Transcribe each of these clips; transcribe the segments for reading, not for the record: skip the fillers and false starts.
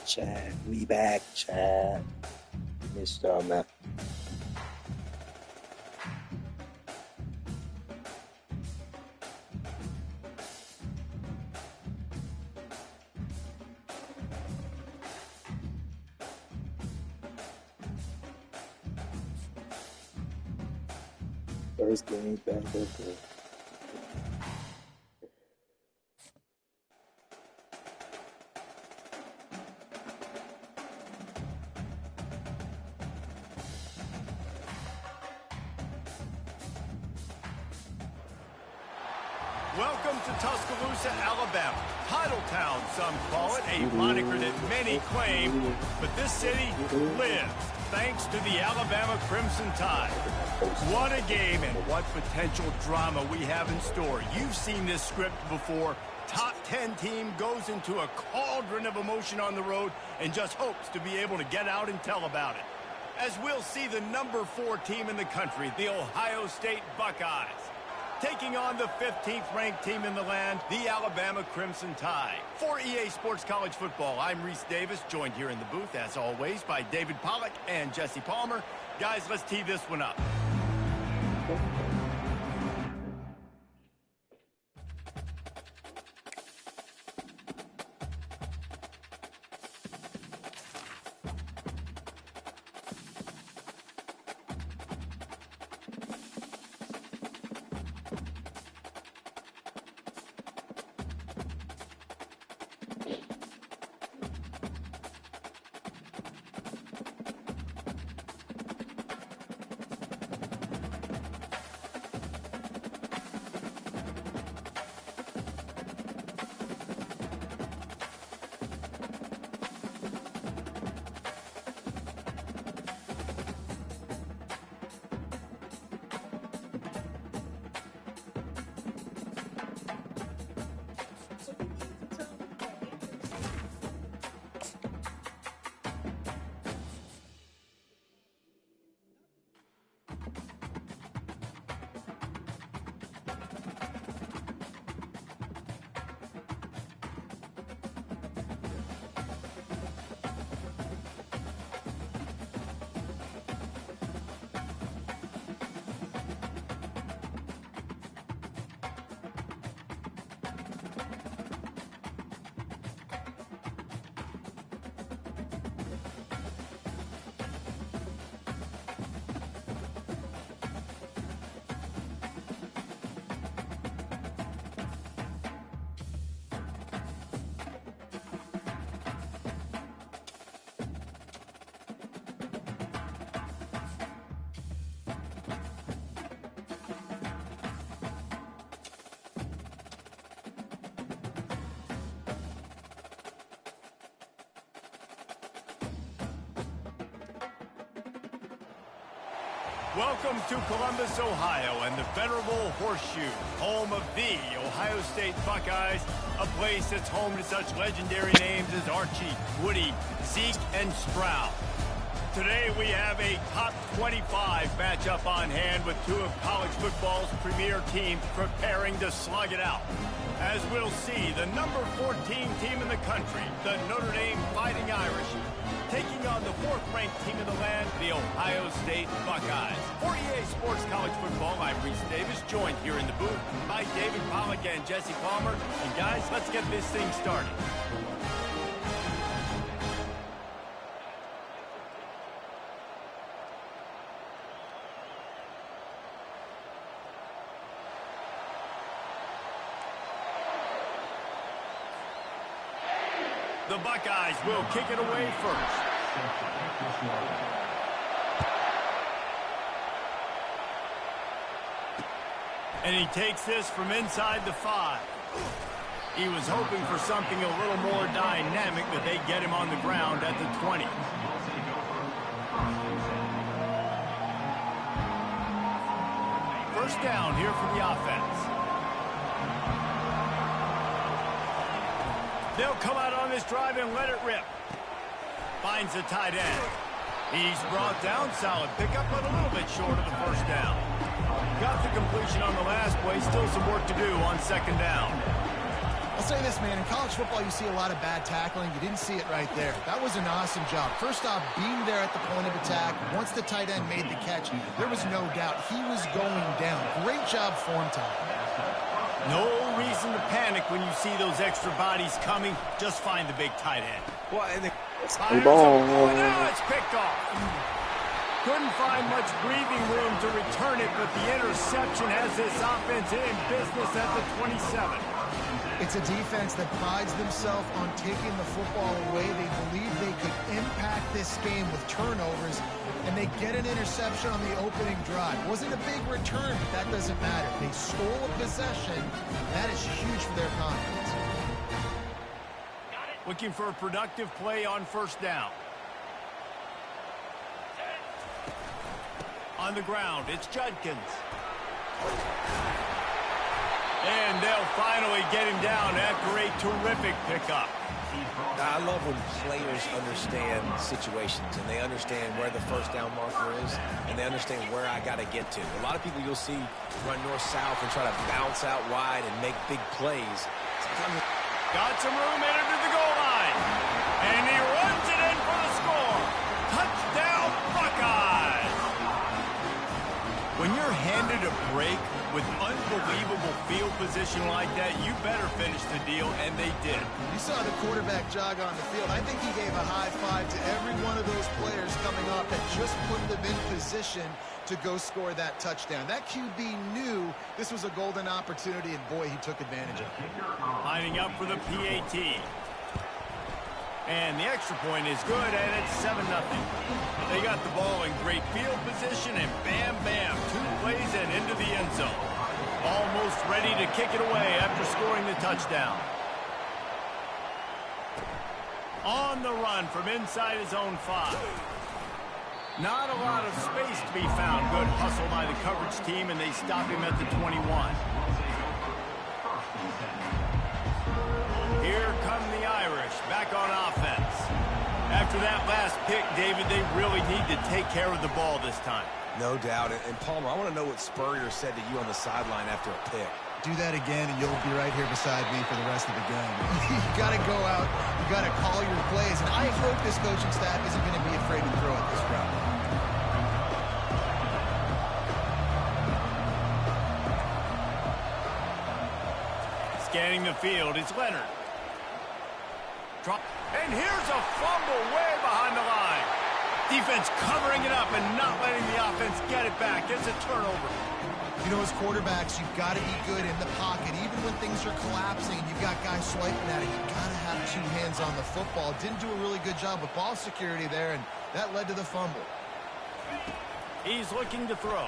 Chad. We back, Chad. Missed y'all, man. First game back up there. Welcome to Tuscaloosa, Alabama. Titletown, some call it, a moniker that many claim, but this city lives thanks to the Alabama Crimson Tide. What a game and what potential drama we have in store. You've seen this script before. Top 10 team goes into a cauldron of emotion on the road and just hopes to be able to get out and tell about it. As we'll see the number 4 team in the country, the Ohio State Buckeyes, taking on the 15th ranked team in the land, the Alabama Crimson Tide. For EA Sports College Football, I'm Reese Davis, joined here in the booth, as always, by David Pollack and Jesse Palmer. Guys, let's tee this one up. Welcome to Columbus, Ohio, and the venerable Horseshoe, home of the Ohio State Buckeyes, a place that's home to such legendary names as Archie, Woody, Zeke, and Stroud. Today we have a top 25 matchup on hand with two of college football's premier teams preparing to slug it out. As we'll see, the number 14 team in the country, the Notre Dame Fighting Irish, taking on the 4th-ranked team in the land, the Ohio State Buckeyes. For EA Sports College Football, I'm Reese Davis, joined here in the booth by David Pollack and Jesse Palmer. And guys, let's get this thing started. The Buckeyes will kick it away first. And he takes this from inside the 5. He was hoping for something a little more dynamic, but they get him on the ground at the 20. First down here for the offense. They'll come out on this drive and let it rip. Finds the tight end. He's brought down. Solid pickup, but a little bit short of the first down. Got the completion on the last play. Still some work to do on second down. I'll say this, man. In college football, you see a lot of bad tackling. You didn't see it right there. That was an awesome job. First off, being there at the point of attack. Once the tight end made the catch, there was no doubt he was going down. Great job form time. No reason to panic when you see those extra bodies coming. Just find the big tight end. Well, and now it's picked off. Couldn't find much breathing room to return it, but the interception has this offense in business at the 27. It's a defense that prides themselves on taking the football away. They believe they could impact this game with turnovers, and they get an interception on the opening drive. Wasn't a big return, but that doesn't matter. They stole a possession. That is huge for their confidence. Looking for a productive play on first down. On the ground, it's Judkins. And they'll finally get him down after a terrific pickup. I love when players understand situations and they understand where the first down marker is and they understand where I got to get to. A lot of people you'll see run north-south and try to bounce out wide and make big plays. Sometimes got some room in under the goal line. And he runs it in for the score. Touchdown, Buckeyes! When you're handed a break with unbelievable field position like that, you better finish the deal, and they did. You saw the quarterback jog on the field. I think he gave a high five to every one of those players coming off that just put them in position to go score that touchdown. That QB knew this was a golden opportunity, and boy, he took advantage of it. Lining up for the PAT. And the extra point is good, and it's 7-0. They got the ball in great field position, and bam, bam, 2 plays and into the end zone. Almost ready to kick it away after scoring the touchdown. On the run from inside his own 5. Not a lot of space to be found. Good hustle by the coverage team, and they stop him at the 21. Here come the Irish back on offense. After that last pick, David, they really need to take care of the ball this time. no doubt. And Palmer, I want to know what Spurrier said to you on the sideline after a pick. Do that again, and you'll be right here beside me for the rest of the game. You got to go out. You got to call your plays. And I hope this coaching staff isn't going to be afraid to throw it this route. Scanning the field, it's Leonard. And here's a fumble way behind the line. Defense covering it up and not letting the offense get it back. It's a turnover. You know, as quarterbacks, you've got to be good in the pocket. Even when things are collapsing, you've got guys swiping at it. You've got to have two hands on the football. Didn't do a really good job with ball security there, and that led to the fumble. He's looking to throw.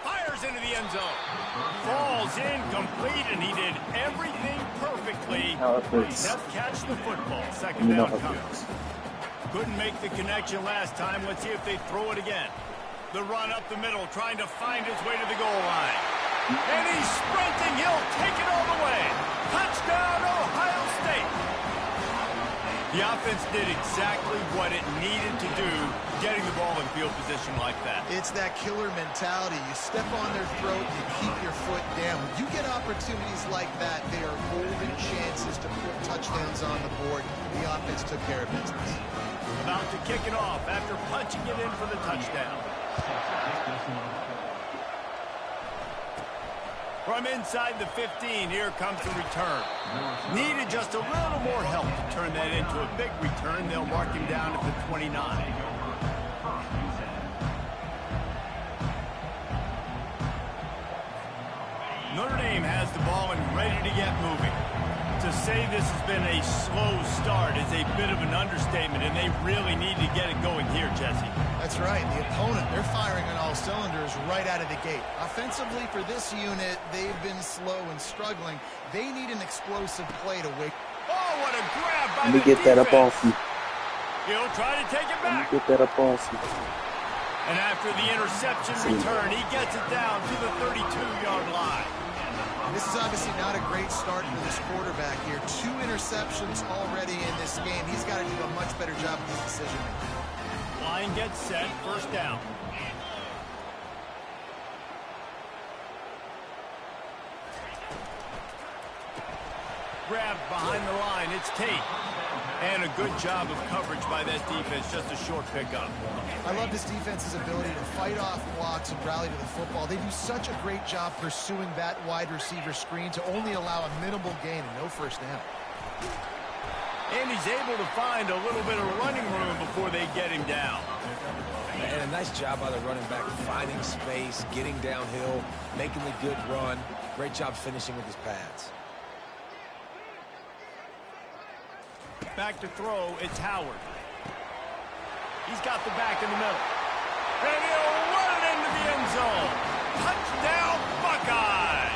Fires into the end zone. Falls incomplete, and he did everything perfectly. Except catch the football. Second down comes. Couldn't make the connection last time. Let's see if they throw it again. The run up the middle, trying to find his way to the goal line. And he's sprinting. He'll take it all the way. Touchdown, Ohio State. The offense did exactly what it needed to do, getting the ball in field position like that. It's that killer mentality. You step on their throat, you keep your foot down. When you get opportunities like that, they are golden chances to put touchdowns on the board. The offense took care of business. About to kick it off after punching it in for the touchdown. From inside the 15, here comes the return. Needed just a little more help to turn that into a big return. They'll mark him down at the 29. Notre Dame has the ball and ready to get moving. To say this has been a slow start is a bit of an understatement, and they really need to get it going here, Jesse. That's right. The opponent, they're firing on all cylinders right out of the gate. Offensively, for this unit, they've been slow and struggling. They need an explosive play to wake. Oh, what a grab by Let me the get that up defense. off you. He'll try to take it back. Let me get that up off you. And after the interception return, he gets it down to the 32-yard line. This is obviously not a great start for this quarterback here. 2 interceptions already in this game. He's got to do a much better job with his decision-making. Line gets set, first down. grabbed behind the line. It's Tate. And a good job of coverage by that defense, just a short pickup. I love this defense's ability to fight off blocks and rally to the football. They do such a great job pursuing that wide receiver screen to only allow a minimal gain and no first down. And he's able to find a little bit of running room before they get him down. And a nice job by the running back, finding space, getting downhill, making the good run. Great job finishing with his pads. Back to throw, it's Howard. He's got the back in the middle. And he'll run it into the end zone. Touchdown, Buckeyes!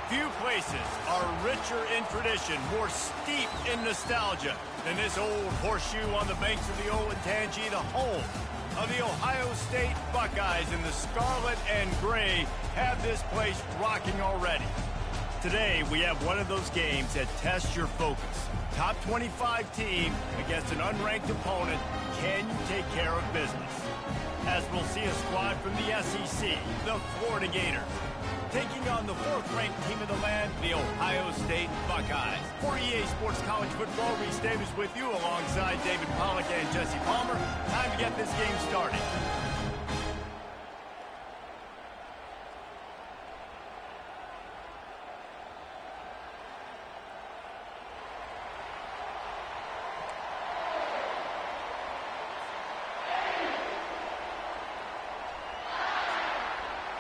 Few places are richer in tradition, more steep in nostalgia than this old horseshoe on the banks of the Olentangy, the home of the Ohio State Buckeyes. And the scarlet and gray have this place rocking already. Today, we have one of those games that tests your focus. Top 25 team against an unranked opponent. Can you take care of business? As we'll see a squad from the SEC, the Florida Gators, taking on the fourth-ranked team of the land, the Ohio State Buckeyes. For EA Sports College Football, Reese Davis with you alongside David Pollack and Jesse Palmer. Time to get this game started.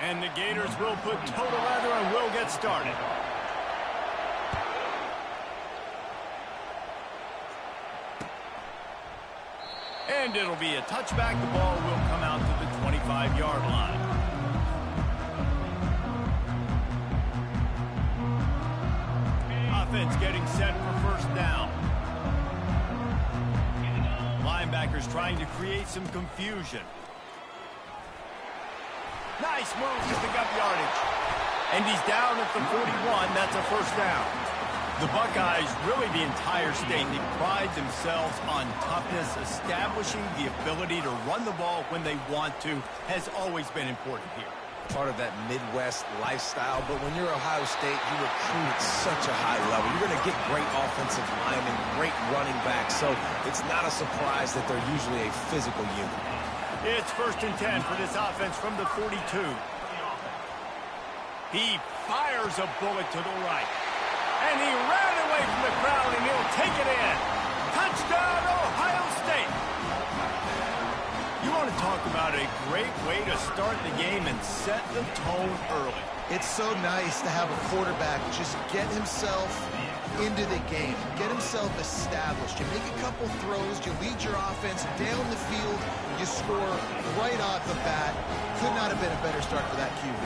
And the Gators will put total leather and will get started. And it'll be a touchback. The ball will come out to the 25-yard line. Offense getting set for first down. Linebackers trying to create some confusion. Nice move to pick up yardage. And he's down at the 41. That's a first down. The Buckeyes, really the entire state, they pride themselves on toughness. Establishing the ability to run the ball when they want to has always been important here. Part of that Midwest lifestyle, but when you're Ohio State, you recruit at such a high level. You're going to get great offensive linemen, great running backs, so it's not a surprise that they're usually a physical unit. It's 1st and 10 for this offense from the 42. He fires a bullet to the right. And he ran away from the crowd, and he'll take it in. Touchdown, Ohio State. You want to talk about a great way to start the game and set the tone early. It's so nice to have a quarterback just get himself into the game, get himself established. You make a couple throws, you lead your offense down the field, you score right off the bat. Could not have been a better start for that QB.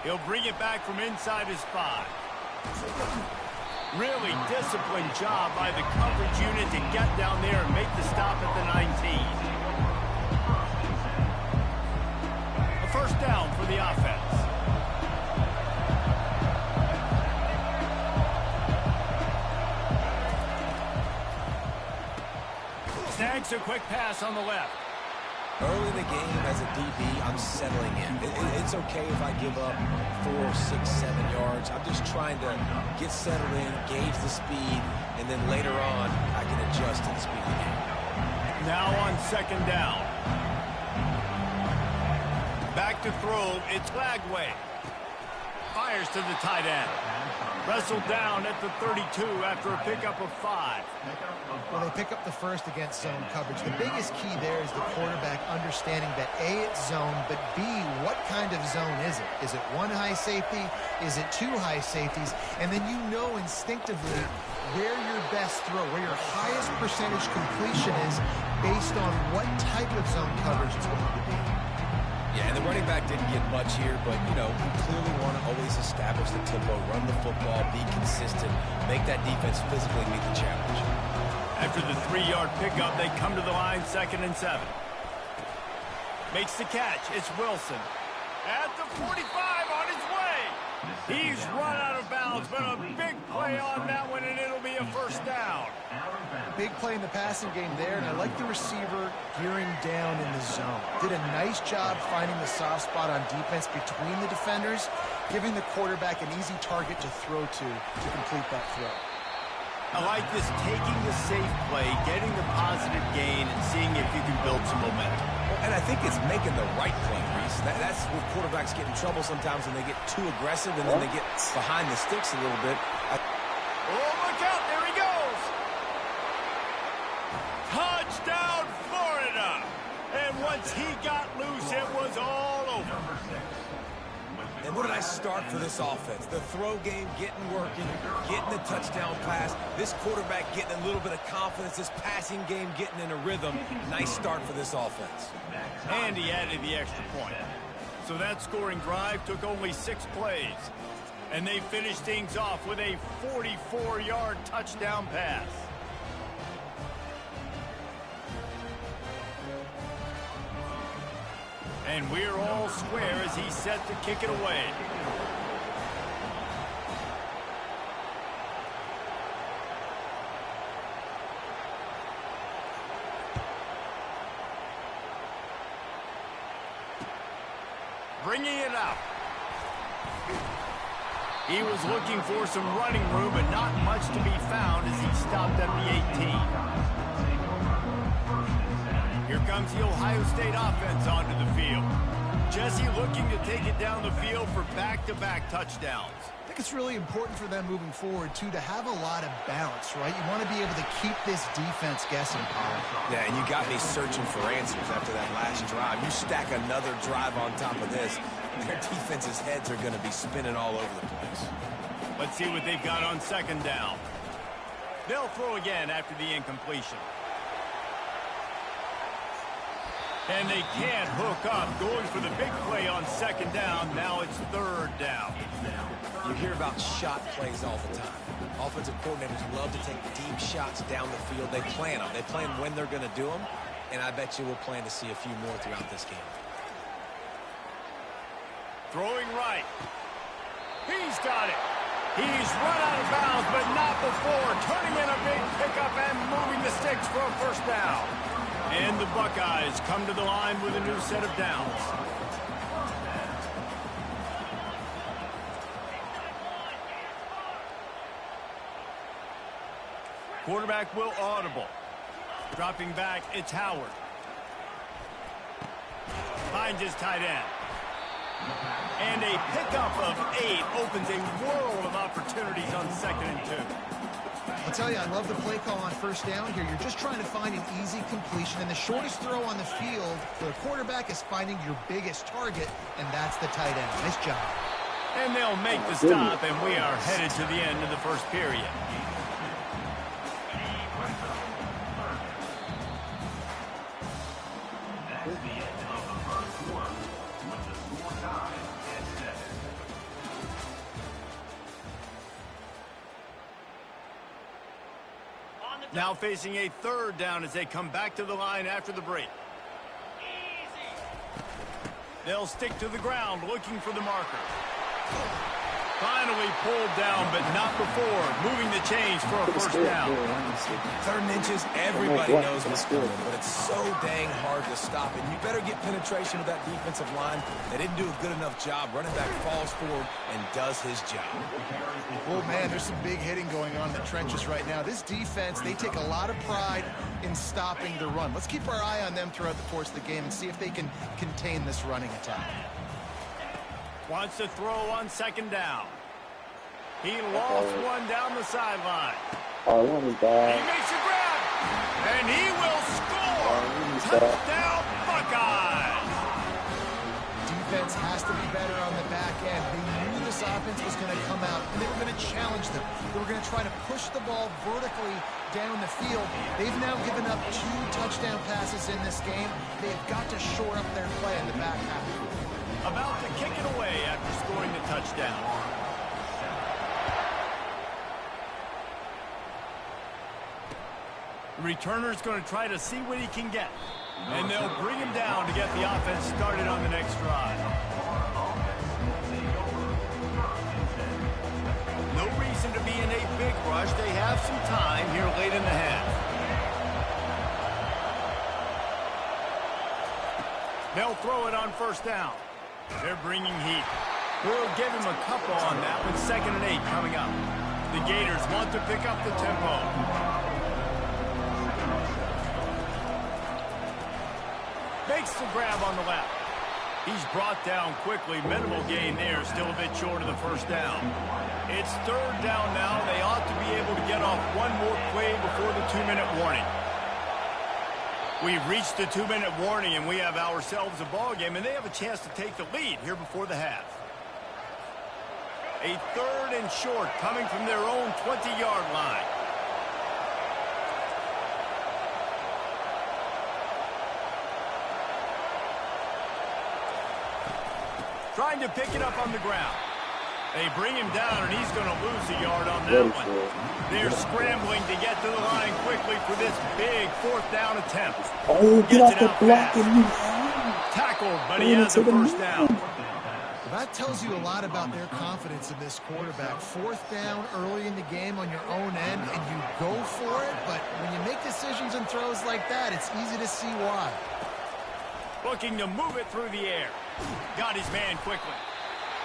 He'll bring it back from inside his 5. Really disciplined job by the coverage unit to get down there and make the stop at the 19. A first down for the offense. Snags a quick pass on the left. Early in the game as a DB, I'm settling in. It's okay if I give up 4, 6, 7 yards. I'm just trying to get settled in, gauge the speed, and then later on, I can adjust to the speed of the game. Now on second down. Back to throw, it's Lagway. Fires to the tight end. Wrestled down at the 32 after a pickup of 5. Well, they pick up the first against zone coverage. The biggest key there is the quarterback understanding that A, it's zone, but B, what kind of zone is it? Is it one high safety? Is it 2 high safeties? And then you know instinctively where your best throw, where your highest percentage completion is based on what type of zone coverage it's going to be. Yeah, and the running back didn't get much here, but, you know, we clearly want to always establish the tempo, run the football, be consistent, make that defense physically meet the challenge. After the 3-yard pickup, they come to the line, 2nd and 7. Makes the catch. It's Wilson. At the 45 on his way. He's run out of bounds, but a big play on that one, and it'll be a first down. Big play in the passing game there, and I like the receiver gearing down in the zone. Did a nice job finding the soft spot on defense between the defenders, giving the quarterback an easy target to throw to complete that throw. I like this taking the safe play, getting the positive gain, and seeing if you can build some momentum. And I think it's making the right play, Reese. That's where quarterbacks get in trouble sometimes when they get too aggressive and then they get behind the sticks a little bit. Oh, look out. There he goes. Touchdown, Florida. And once he got loose, it was all over. And what did I start for this offense? The throw game getting working, getting the touchdown pass. This quarterback getting a little bit of confidence. This passing game getting in a rhythm. Nice start for this offense. And he added the extra point. So that scoring drive took only 6 plays. And they finished things off with a 44-yard touchdown pass. And we're all square as he's set to kick it away. Bringing it out. He was looking for some running room, but not much to be found as he stopped at the 18. Here comes the Ohio State offense onto the field. Jesse looking to take it down the field for back-to-back touchdowns. I think it's really important for them moving forward, too, to have a lot of balance, right? You want to be able to keep this defense guessing, Paul. Yeah, and you got me searching for answers after that last drive. You stack another drive on top of this, their defense's heads are going to be spinning all over the place. Let's see what they've got on second down. They'll throw again after the incompletion. And they can't hook up. Going for the big play on second down. Now it's third down. You hear about shot plays all the time. Offensive coordinators love to take deep shots down the field. They plan them. They plan when they're going to do them. And I bet you we'll plan to see a few more throughout this game. Throwing right. He's got it. He's run out of bounds, but not before. Turning in a big pickup and moving the sticks for a first down. And the Buckeyes come to the line with a new set of downs. Quarterback will audible. Dropping back, it's Howard. Finds his tight end. And a pickup of 8 opens a world of opportunities on 2nd and 2. I'll tell you, I love the play call on first down here. You're just trying to find an easy completion, and the shortest throw on the field for the quarterback is finding your biggest target, and that's the tight end. Nice job. And they'll make the stop, and we are headed to the end of the first period. Now facing a third down as they come back to the line after the break. They'll stick to the ground looking for the marker. Finally pulled down, but not before. Moving the chains for a first down. 3rd and inches, everybody knows what's coming, but it's so dang hard to stop. And you better get penetration with that defensive line. They didn't do a good enough job. Running back falls forward and does his job. Oh, man, there's some big hitting going on in the trenches right now. This defense, they take a lot of pride in stopping the run. Let's keep our eye on them throughout the course of the game and see if they can contain this running attack. Wants to throw on 2nd down. He lost one down the sideline. Oh, he makes a grab, and he will score. Touchdown, Buckeyes. Defense has to be better on the back end. They knew this offense was going to come out, and they were going to challenge them. They were going to try to push the ball vertically down the field. They've now given up 2 touchdown passes in this game. They've got to shore up their play in the back half. About to kick it away after scoring the touchdown. The returner's going to try to see what he can get. And they'll bring him down to get the offense started on the next drive. No reason to be in a big rush. They have some time here late in the half. They'll throw it on 1st down. They're bringing heat. We'll give him a couple on that with 2nd and 8 coming up. The Gators want to pick up the tempo. Makes the grab on the left. He's brought down quickly. Minimal gain there. Still a bit short of the 1st down. It's 3rd down now. They ought to be able to get off one more play before the 2-minute warning. We've reached the 2-minute warning, and we have ourselves a ball game, and they have a chance to take the lead here before the half. A 3rd and short coming from their own 20-yard line. Trying to pick it up on the ground. They bring him down, and he's going to lose a yard on that one. They're scrambling to get to the line quickly for this big 4th down attempt. Oh, get off the block. Tackled, but he has a 1st down. Well, that tells you a lot about their confidence in this quarterback. 4th down early in the game on your own end, and you go for it, but when you make decisions and throws like that, it's easy to see why. Looking to move it through the air. Got his man quickly.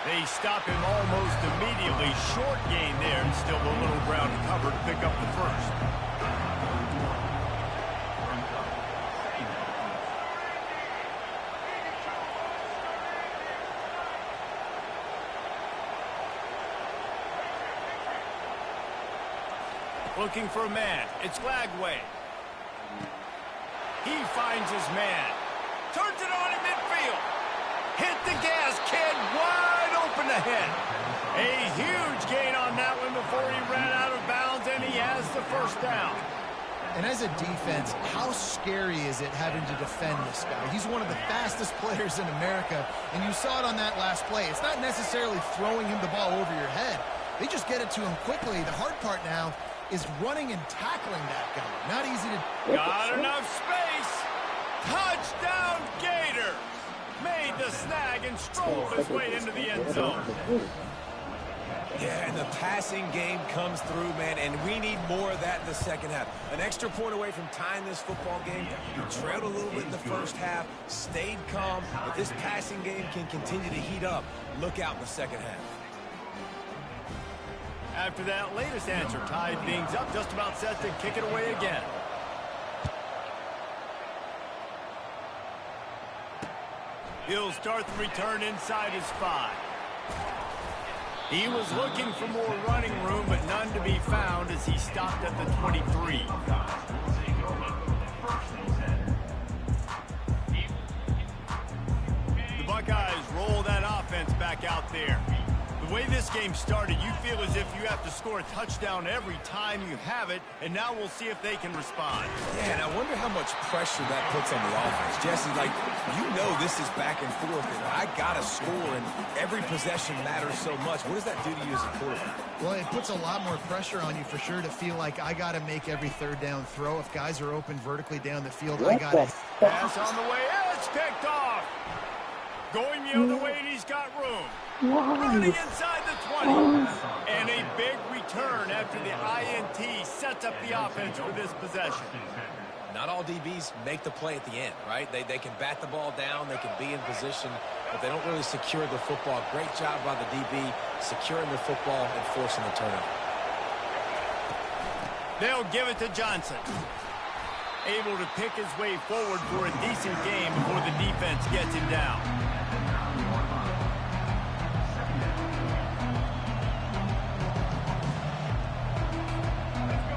They stop him almost immediately. Short gain there, and still a little ground to cover to pick up the 1st. Looking for a man. It's Lagway. He finds his man. Turns it on in midfield. Hit the gas, kid. Wide open ahead. A huge gain on that one before he ran out of bounds, and he has the 1st down. And as a defense, how scary is it having to defend this guy? He's one of the fastest players in America, and you saw it on that last play. It's not necessarily throwing him the ball over your head. They just get it to him quickly. The hard part now is running and tackling that guy. Not easy to... Got enough space. Touchdown, Gator. Made the snag and strolled his way into the end zone. Yeah, and the passing game comes through, man, and we need more of that in the 2nd half. An extra point away from tying this football game. You trailed a little bit in the 1st half, stayed calm. If this passing game can continue to heat up, look out in the 2nd half. After that latest answer, tied things up, just about set to kick it away again. He'll start the return inside his 5. He was looking for more running room, but none to be found as he stopped at the 23. The Buckeyes roll that offense back out there. The way this game started, you feel as if you have to score a touchdown every time you have it, and now we'll see if they can respond. Yeah, and I wonder how much pressure that puts on the offense. Jesse, like, you know this is back and forth, and I got to score, and every possession matters so much. What does that do to you as a quarterback? Well, it puts a lot more pressure on you for sure to feel like I got to make every 3rd down throw. If guys are open vertically down the field, I got to... Pass on the way. It's picked off. Going the other way, and he's got room. Running inside the 20. And a big return after the INT sets up the offense for this possession. Not all DBs make the play at the end, right? They can bat the ball down, they can be in position, but they don't really secure the football. Great job by the DB securing the football and forcing the turnover. They'll give it to Johnson. Able to pick his way forward for a decent game before the defense gets him down.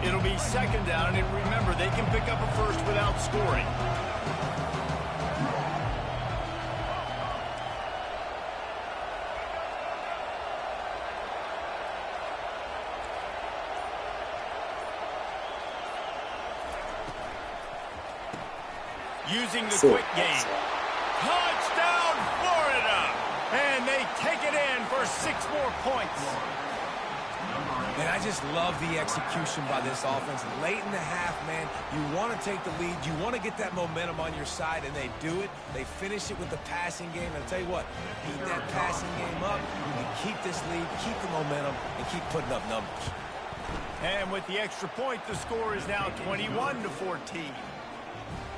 It'll be second down, and remember, they can pick up a first without scoring. Using the quick game. Touchdown, Florida! And they take it in for 6 more points. And I just love the execution by this offense. Late in the half, man, you want to take the lead. You want to get that momentum on your side, and they do it. They finish it with the passing game. And I'll tell you what, keep that passing game up. You can keep this lead, keep the momentum, and keep putting up numbers. And with the extra point, the score is now 21-14.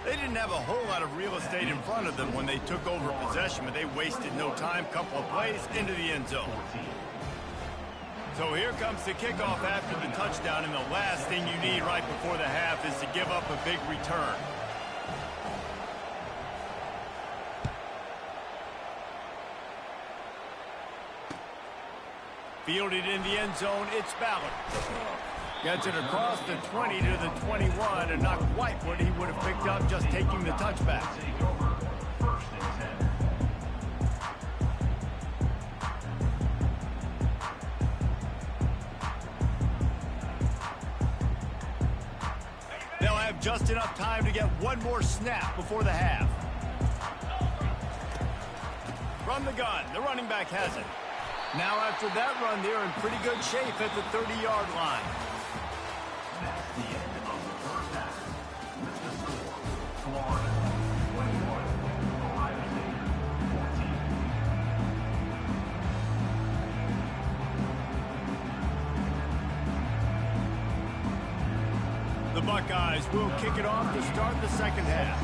They didn't have a whole lot of real estate in front of them when they took over possession, but they wasted no time. Couple of plays into the end zone. So here comes the kickoff after the touchdown, and the last thing you need right before the half is to give up a big return. Fielded in the end zone, it's Ballard. Gets it across the 20 to the 21, and not quite what he would have picked up just taking the touchback. They'll have just enough time to get one more snap before the half. From the gun, the running back has it. Now after that run, they're in pretty good shape at the 30-yard line. The Buckeyes will kick it off to start the second half.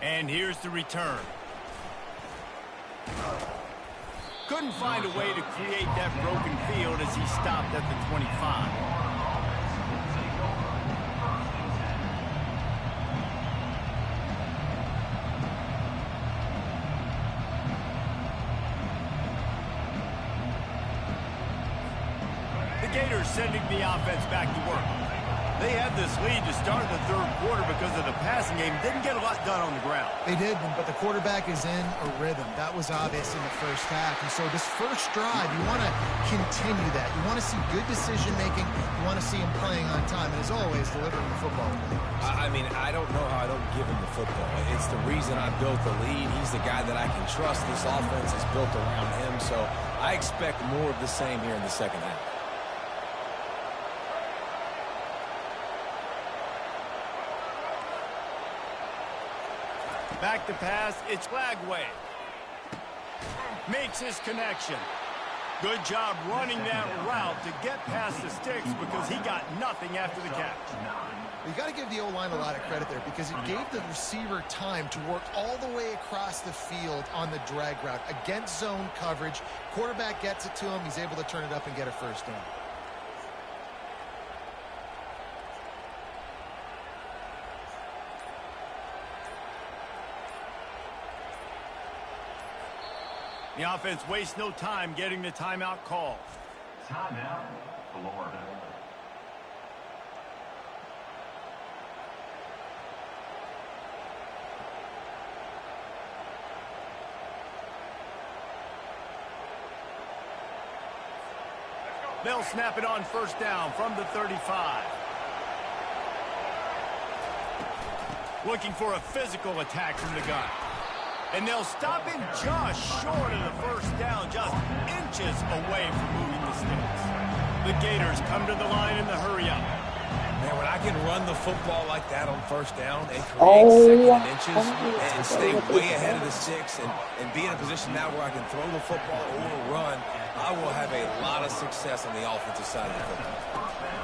And here's the return. Couldn't find a way to create that broken field as he stopped at the 25. Gators sending the offense back to work. They had this lead to start the third quarter because of the passing game. Didn't get a lot done on the ground. They did, but the quarterback is in a rhythm. That was obvious in the first half. And so this first drive, you want to continue that. You want to see good decision-making. You want to see him playing on time. And as always, delivering the football. I mean, I don't know how I don't give him the football. It's the reason I built the lead. He's the guy that I can trust. This offense is built around him. So I expect more of the same here in the second half. Back to pass, it's Flagway. Makes his connection. Good job running that route to get past the sticks because he got nothing after the catch. You got to give the O-line a lot of credit there because it gave the receiver time to work all the way across the field on the drag route against zone coverage. Quarterback gets it to him. He's able to turn it up and get a first down. The offense wastes no time getting the timeout call. Timeout, Florida. They'll snap it on first down from the 35. Looking for a physical attack from the gun. And they'll stop him just short of the first down, just inches away from moving the sticks. The Gators come to the line in the hurry-up. Man, when I can run the football like that on first down and create second and inches and stay way ahead of the six and be in a position now where I can throw the football or run, I will have a lot of success on the offensive side of the football.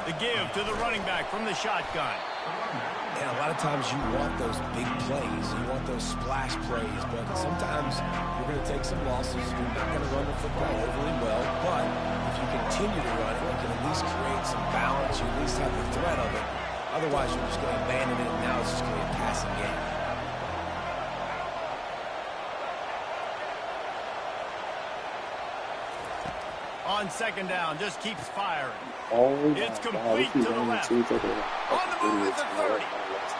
The give to the running back from the shotgun. And a lot of times you want those big plays. You want those splash plays. But sometimes you're going to take some losses. You're not going to run the football overly well. But if you continue to run it, you can at least create some balance. You at least have the threat of it. Otherwise, you're just going to abandon it, and now it's just going to be a passing game. On second down, just keeps firing. It's God, complete to the left. On the move is the 30.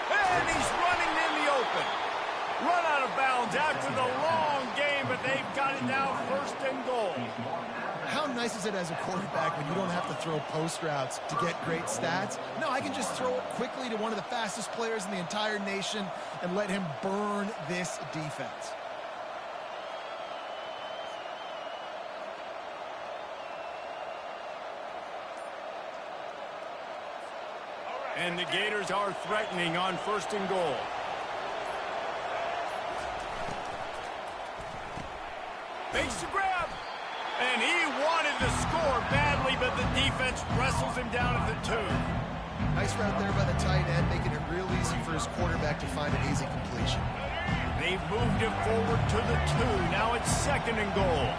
And he's running in the open. Run out of bounds after the long game, but they've got it now first and goal. How nice is it as a quarterback when you don't have to throw post routes to get great stats? No, I can just throw it quickly to one of the fastest players in the entire nation and let him burn this defense. And the Gators are threatening on first and goal. Makes the grab. And he wanted to score badly, but the defense wrestles him down at the 2. Nice route there by the tight end, making it real easy for his quarterback to find an easy completion. They've moved it forward to the 2. Now it's second and goal.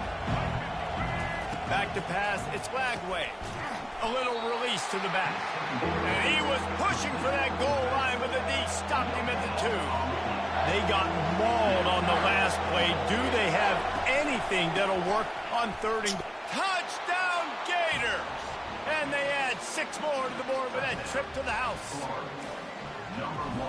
Back to pass. It's Lagway. A little release to the back. And he was pushing for that goal line, but the D stopped him at the 2. They got mauled on the last play. Do they have anything that'll work on third and goal? Touchdown Gators! And they add 6 more to the board with that trip to the house.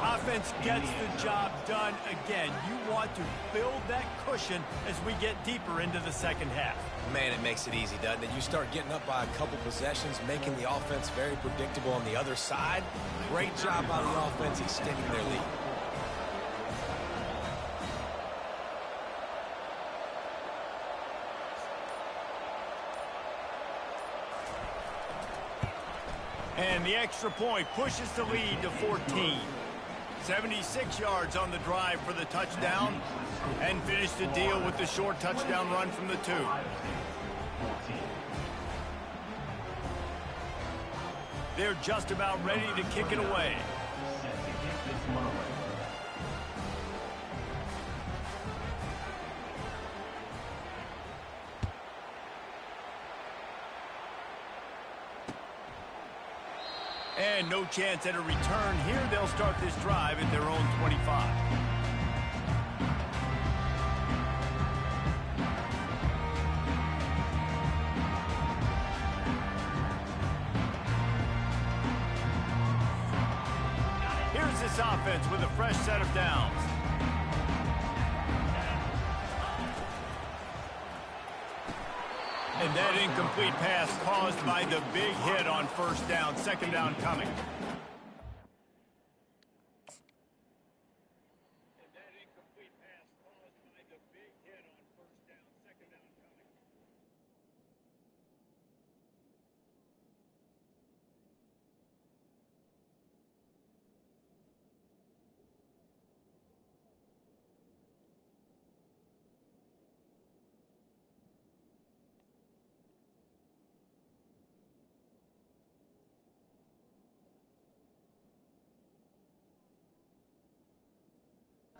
Offense gets the job done again. You want to build that cushion as we get deeper into the second half. Man, it makes it easy, doesn't it? You start getting up by a couple possessions, making the offense very predictable on the other side. Great job by the offense extending their lead. And the extra point pushes the lead to 14. 76 yards on the drive for the touchdown, and finished the deal with the short touchdown run from the 2. They're just about ready to kick it away. And no chance at a return here. They'll start this drive at their own 25. Here's this offense with a fresh set of downs. And that incomplete pass caused by the big hit on first down. Second down coming.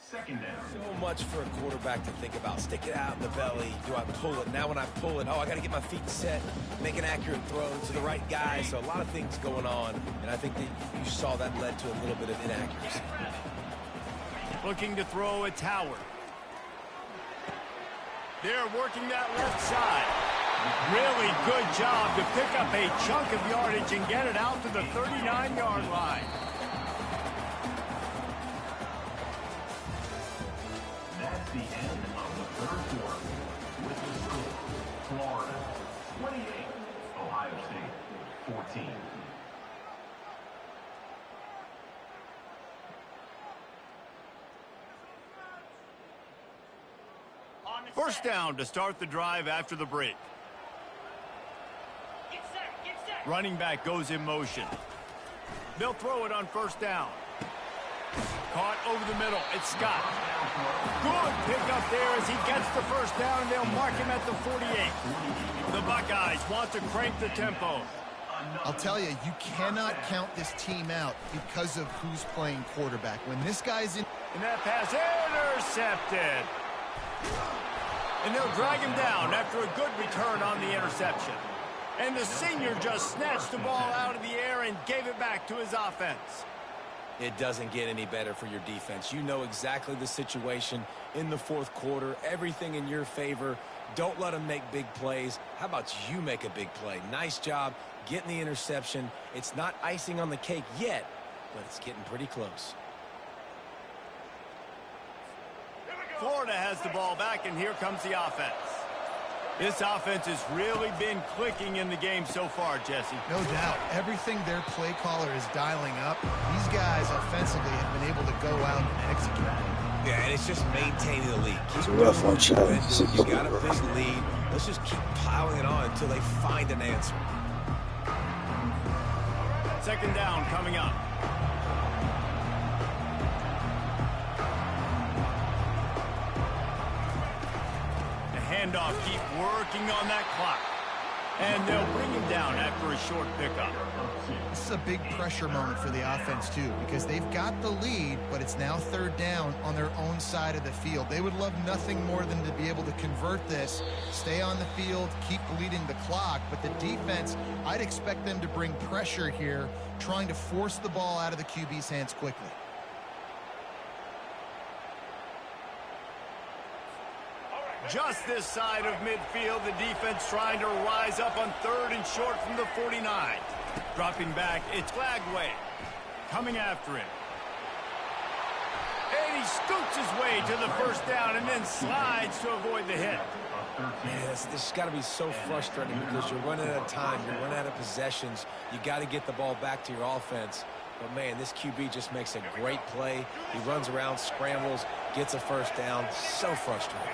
Second down. So much for a quarterback to think about. Stick it out in the belly. Do I pull it? Now when I pull it, oh, I got to get my feet set, make an accurate throw to the right guy. So a lot of things going on, and I think that you saw that led to a little bit of inaccuracy. Looking to throw, it's Howard. They're working that left side. Really good job to pick up a chunk of yardage and get it out to the 39-yard line. That's the end of the third quarter. With the score, Florida 28, Ohio State 14. First down to start the drive after the break. Get set, get set. Running back goes in motion. They'll throw it on first down. Caught over the middle. It's Scott. Good pickup there as he gets the first down, and they'll mark him at the 48. The Buckeyes want to crank the tempo. I'll tell you, you cannot count this team out because of who's playing quarterback. When this guy's in... And that pass intercepted. And they'll drag him down after a good return on the interception. And the senior just snatched the ball out of the air and gave it back to his offense. It doesn't get any better for your defense. You know exactly the situation in the fourth quarter. Everything in your favor. Don't let them make big plays. How about you make a big play? Nice job getting the interception. It's not icing on the cake yet, but it's getting pretty close. Florida has the ball back, and here comes the offense. This offense has really been clicking in the game so far, Jesse. No doubt. Everything their play caller is dialing up, these guys offensively have been able to go out and execute. Yeah, and it's just maintaining the lead. It's a rough one, Charlie. You got a big lead. Let's just keep piling it on until they find an answer. Second down coming up. Handoff, keep working on that clock. And they'll bring him down after a short pickup. This is a big pressure moment for the offense, too, because they've got the lead, but it's now third down on their own side of the field. They would love nothing more than to be able to convert this, stay on the field, keep bleeding the clock. But the defense, I'd expect them to bring pressure here, trying to force the ball out of the QB's hands quickly. Just this side of midfield, the defense trying to rise up on third and short from the 49. Dropping back, it's Glagway coming after him. And he scoots his way to the first down and then slides to avoid the hit. Yes, this has got to be so frustrating because you're running out of time. You're running out of possessions. You got to get the ball back to your offense. But, man, this QB just makes a great play. He runs around, scrambles, gets a first down. So frustrating.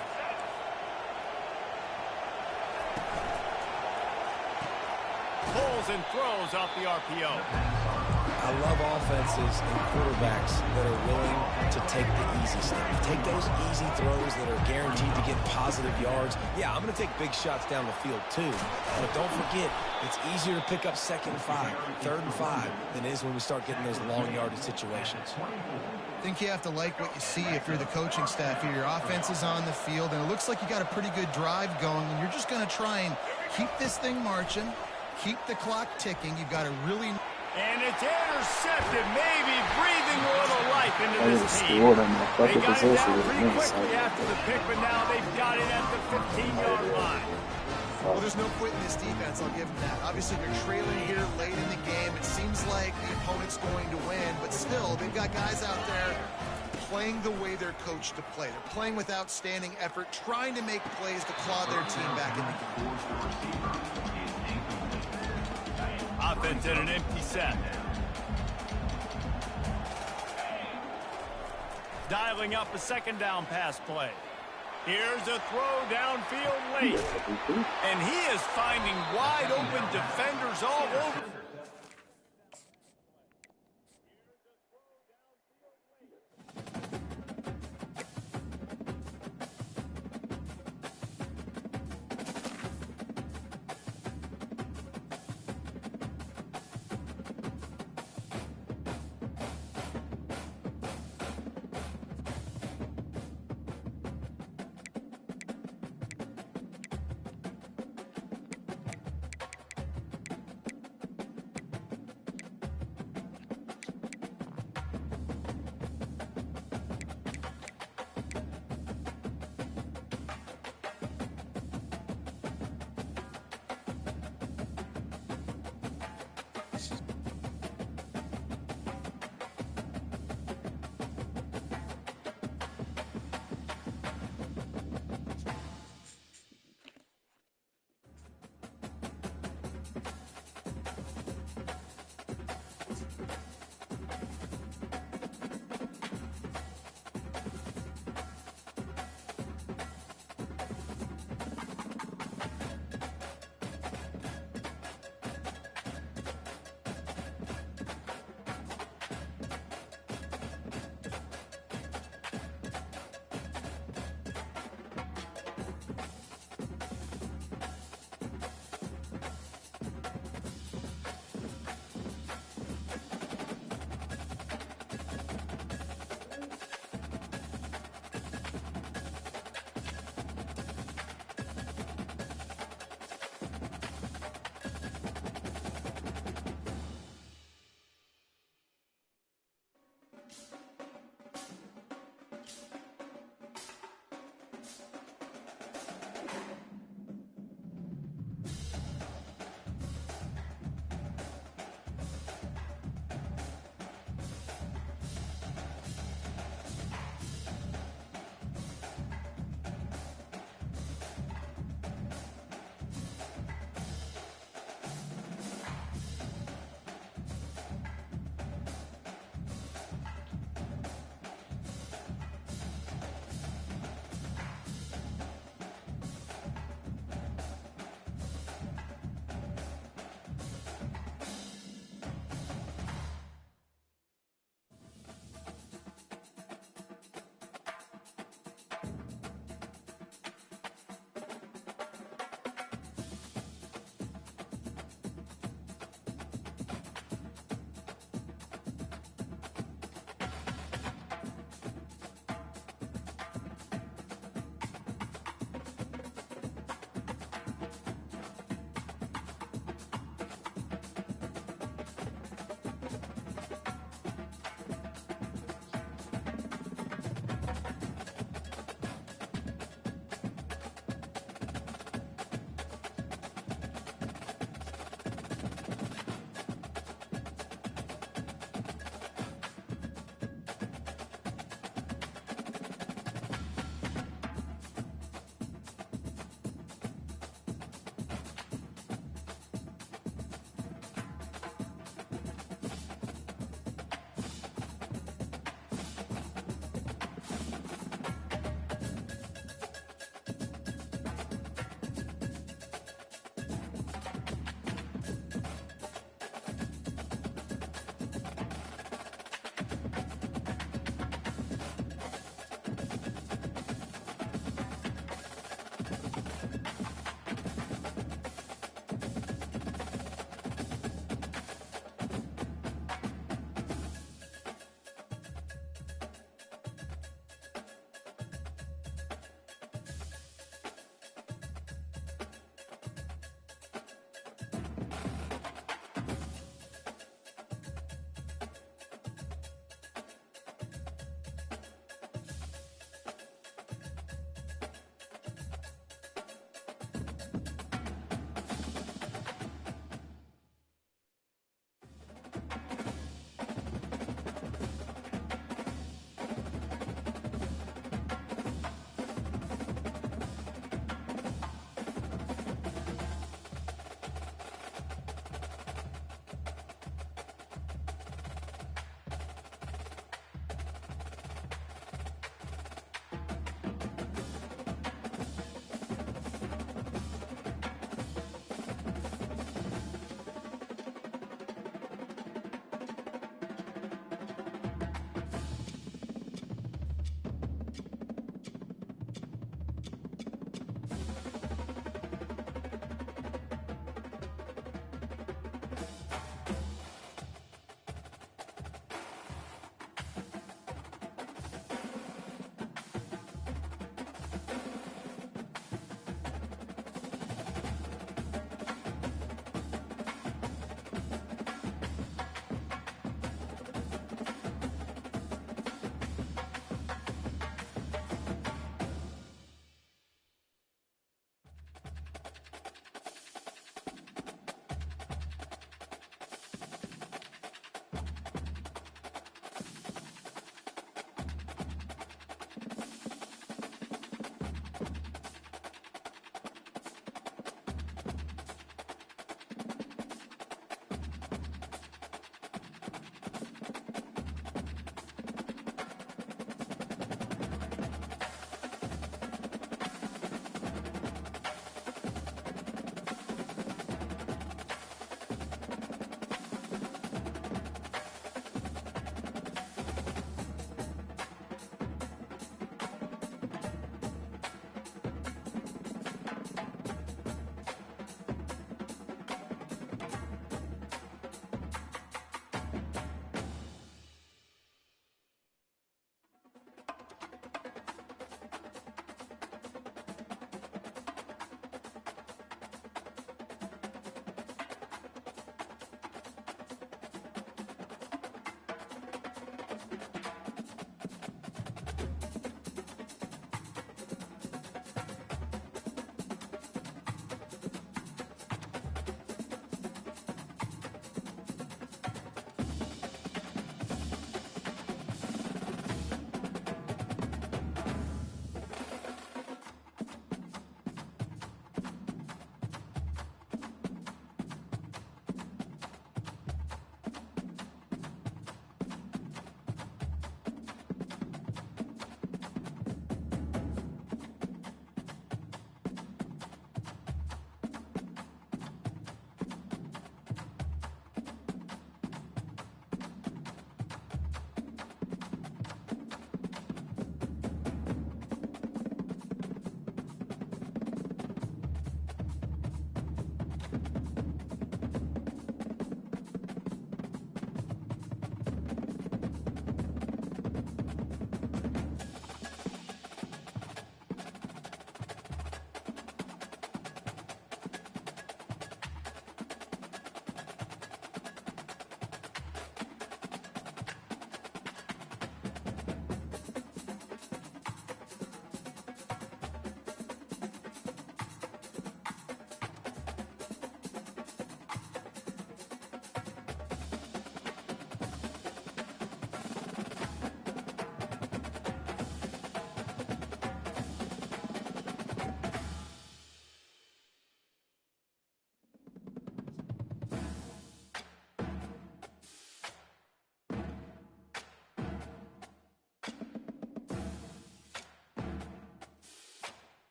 Pulls and throws off the RPO. I love offenses and quarterbacks that are willing to take the easy stuff. Take those easy throws that are guaranteed to get positive yards. Yeah, I'm going to take big shots down the field too. But don't forget, it's easier to pick up second and 5, third and 5 than it is when we start getting those long yardage situations. I think you have to like what you see if you're the coaching staff here. Your offense is on the field, and it looks like you got a pretty good drive going, and you're just going to try and keep this thing marching, keep the clock ticking. You've got to really... And it's intercepted, maybe breathing a little life into I this was team. scored on my They fucking got it possession down with pretty me, quickly so after the pick, but now they've got it at the 15-yard line. Well, there's no quit in this defense, I'll give them that. Obviously, they're trailing here late in the game. It seems like the opponent's going to win, but still, they've got guys out there playing the way they're coached to play. They're playing with outstanding effort, trying to make plays to claw their team back in the game. Offense at an empty set. Dialing up a second down pass play. Here's a throw downfield late. And he is finding wide open defenders all over.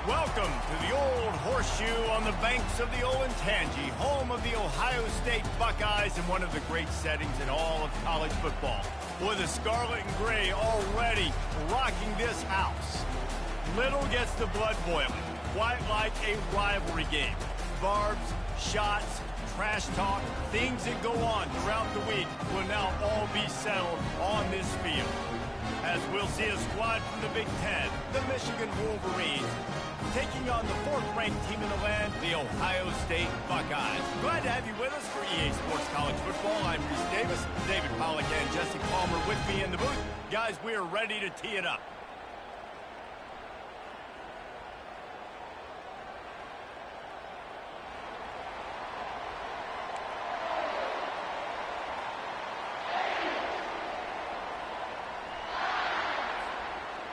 Welcome to the Old Horseshoe on the banks of the Olentangy, home of the Ohio State Buckeyes and one of the great settings in all of college football. Boy, the scarlet and gray already rocking this house. Little gets the blood boiling, quite like a rivalry game. Barbs, shots, trash talk, things that go on throughout the week will now all be settled on this field. As we'll see a squad from the Big Ten, the Michigan Wolverines, taking on the fourth-ranked team in the land, the Ohio State Buckeyes. Glad to have you with us for EA Sports College Football. I'm Reese Davis, David Pollack and Jesse Palmer with me in the booth. Guys, we are ready to tee it up.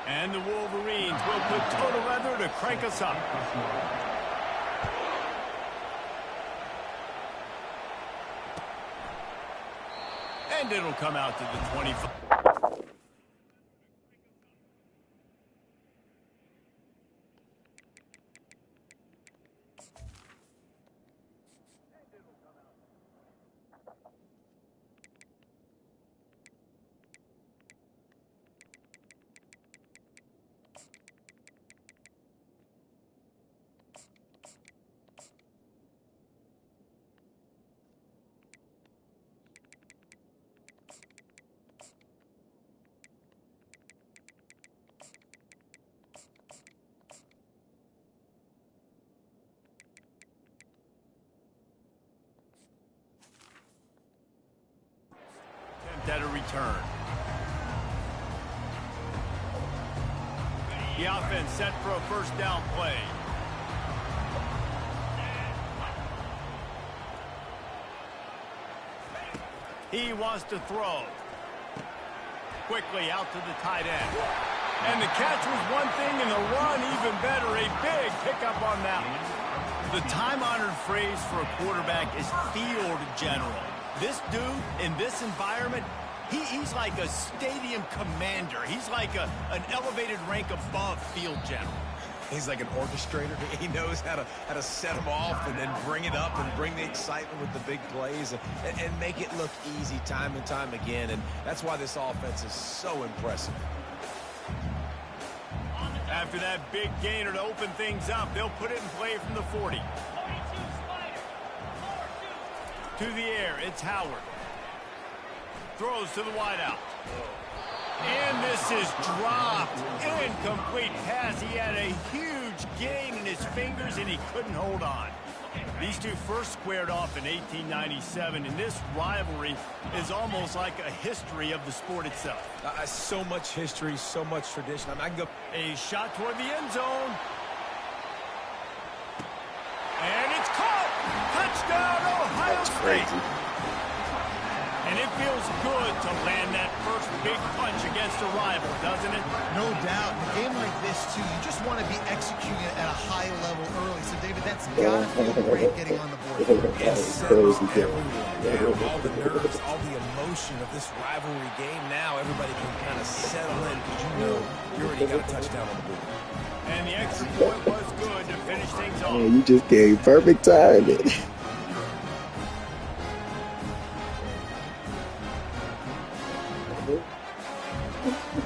And the Wolverines will put total leather to crank us up. And it'll come out to the 25. At a return. The offense set for a first down play. He wants to throw. Quickly out to the tight end. And the catch was one thing and the run even better. A big pickup on that one. The time-honored phrase for a quarterback is field general. This dude, in this environment, he's like a stadium commander. He's like an elevated rank above field general. He's like an orchestrator. He knows how to set them off and then bring it up and bring the excitement with the big plays and make it look easy time and time again. And that's why this offense is so impressive. After that big gainer to open things up, they'll put it in play from the 40. To the air, it's Howard. Throws to the wideout. And this is dropped. Incomplete pass. He had a huge gain in his fingers, and he couldn't hold on. These two first squared off in 1897, and this rivalry is almost like a history of the sport itself. So much history, so much tradition. I can go. A shot toward the end zone. And it's caught! Touchdown, Ohio State! Crazy. And it feels good to land that first big punch against a rival, doesn't it? No doubt. In a game like this, too, you just want to be executing it at a high level early. So, David, that's got to feel great getting on the board. It settles everyone down. All the nerves, all the emotion of this rivalry game. Now everybody can kind of settle in because you know you already got a touchdown on the board. And the extra point was good to finish things off. Man, you just gave perfect timing.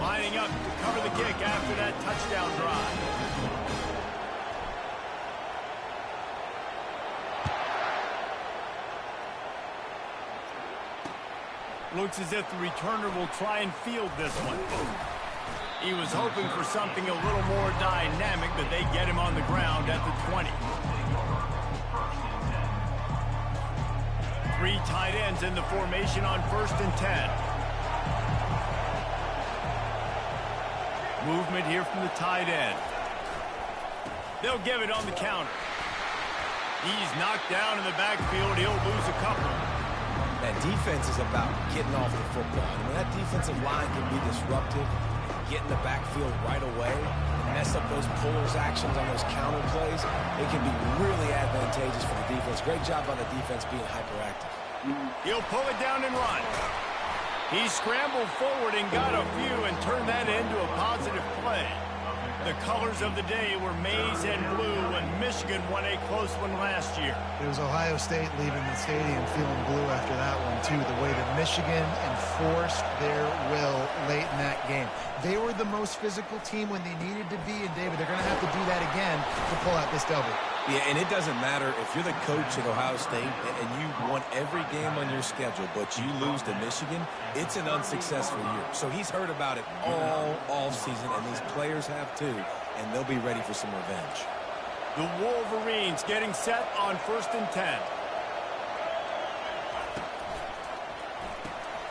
Lining up to cover the kick after that touchdown drive. Looks as if the returner will try and field this one. He was hoping for something a little more dynamic, but they get him on the ground at the 20. Three tight ends in the formation on 1st and 10. Movement here from the tight end. They'll give it on the counter. He's knocked down in the backfield. He'll lose a couple. That defense is about getting off the football. And when that defensive line can be disruptive, get in the backfield right away, and mess up those pullers actions on those counter plays, it can be really advantageous for the defense. Great job by the defense being hyperactive. He'll pull it down and run. He scrambled forward and got a few and turned that into a positive play. The colors of the day were maize and blue when Michigan won a close one last year. It was Ohio State leaving the stadium feeling blue after that one, too. The way that Michigan enforced their will late in that game. They were the most physical team when they needed to be, and David, they're going to have to do that again to pull out this W. Yeah, and it doesn't matter if you're the coach at Ohio State and you won every game on your schedule, but you lose to Michigan, it's an unsuccessful year. So he's heard about it all offseason, and these players have too, and they'll be ready for some revenge. The Wolverines getting set on 1st and 10.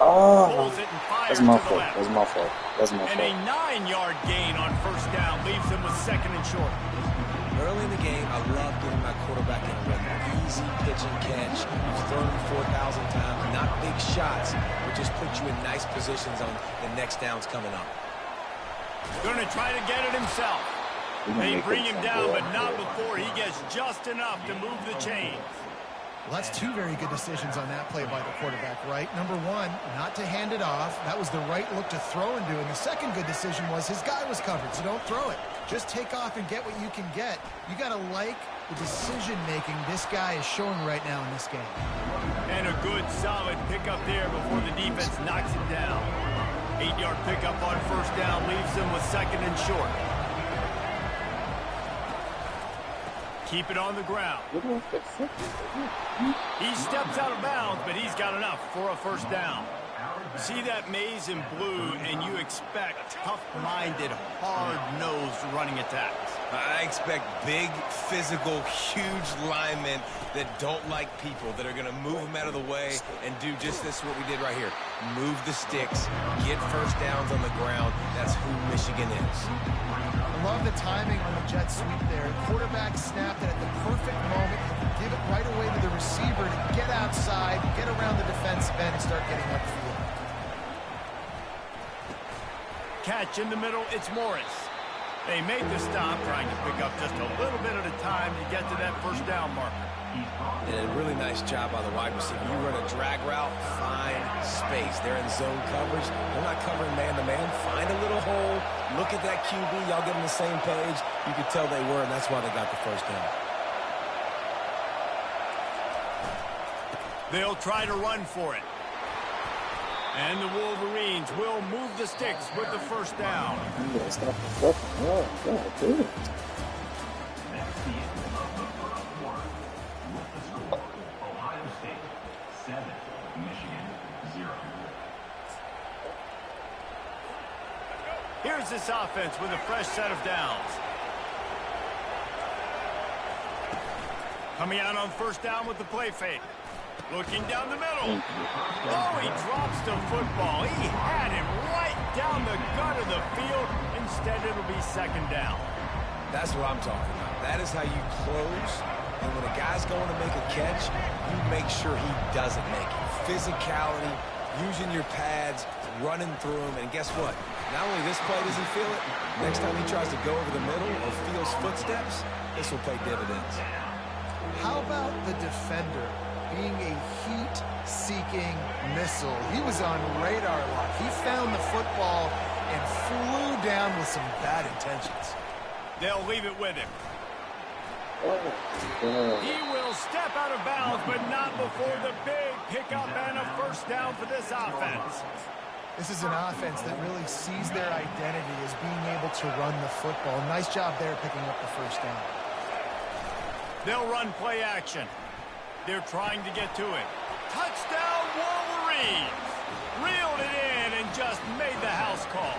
Pulls it and fires to the left. That's my fault. And a 9-yard gain on 1st down leaves them with 2nd and short. Early in the game, I love getting my quarterback in a rhythm. Easy pitch and catch. You've thrown him 4,000 times. Not big shots, but just put you in nice positions on the next downs coming up. Going to try to get it himself. They bring him down, but not before he gets just enough to move the chains. Well, that's two very good decisions on that play by the quarterback, right? Number one, not to hand it off. That was the right look to throw into. And the second good decision was his guy was covered, so don't throw it. Just take off and get what you can get. You got to like the decision-making this guy is showing right now in this game. And a good, solid pickup there before the defense knocks him down. 8-yard pickup on 1st down leaves him with 2nd and short. Keep it on the ground. He steps out of bounds, but he's got enough for a 1st down. See that maize and blue, and you expect tough-minded, hard-nosed running attacks. I expect big, physical, huge linemen that don't like people, that are going to move them out of the way and do just this, what we did right here. Move the sticks, get 1st downs on the ground. That's who Michigan is. I love the timing on the jet sweep there. Quarterback snapped it at the perfect moment. He can give it right away to the receiver to get outside, get around the defensive end, and start getting upfield. Catch in the middle, it's Morris. They make the stop, trying to pick up just a little bit at a time to get to that 1st down marker. And a really nice job by the wide receiver. You run a drag route, find space. They're in zone coverage. They're not covering man-to-man. Find a little hole. Look at that QB. Y'all get on the same page. You could tell they were, and that's why they got the 1st down. They'll try to run for it. And the Wolverines will move the sticks with the 1st down. That's the end of the first quarter. With the score, Ohio State 7, Michigan 0. Here's this offense with a fresh set of downs. Coming out on 1st down with the play fake. Looking down the middle. Oh, he drops the football. He had him right down the gut of the field. Instead, it'll be 2nd down. That's what I'm talking about. That is how you close. And when a guy's going to make a catch, you make sure he doesn't make it. Physicality, using your pads, running through them. And guess what? Not only this play does he feel it, next time he tries to go over the middle or feels footsteps, this will pay dividends. How about the defender being a heat-seeking missile? He was on radar lock. He found the football and flew down with some bad intentions. They'll leave it with him. He will step out of bounds, but not before the big pickup and a 1st down for this offense. This is an offense that really sees their identity as being able to run the football. Nice job there picking up the 1st down. They'll run play action. They're trying to get to it. Touchdown, Wolverines! Reeled it in and just made the house call.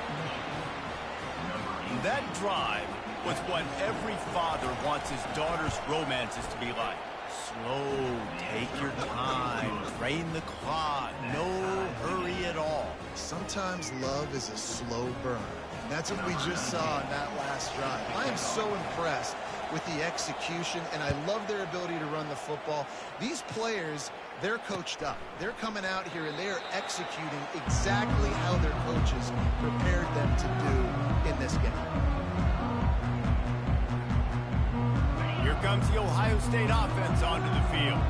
That drive was what every father wants his daughter's romances to be like. Slow, take your time, drain the clock, no hurry at all. Sometimes love is a slow burn. That's what we just saw in that last drive. I am so impressed with the execution, and I love their ability to run the football. These players, they're coached up. They're coming out here, and they are executing exactly how their coaches prepared them to do in this game. Here comes the Ohio State offense onto the field.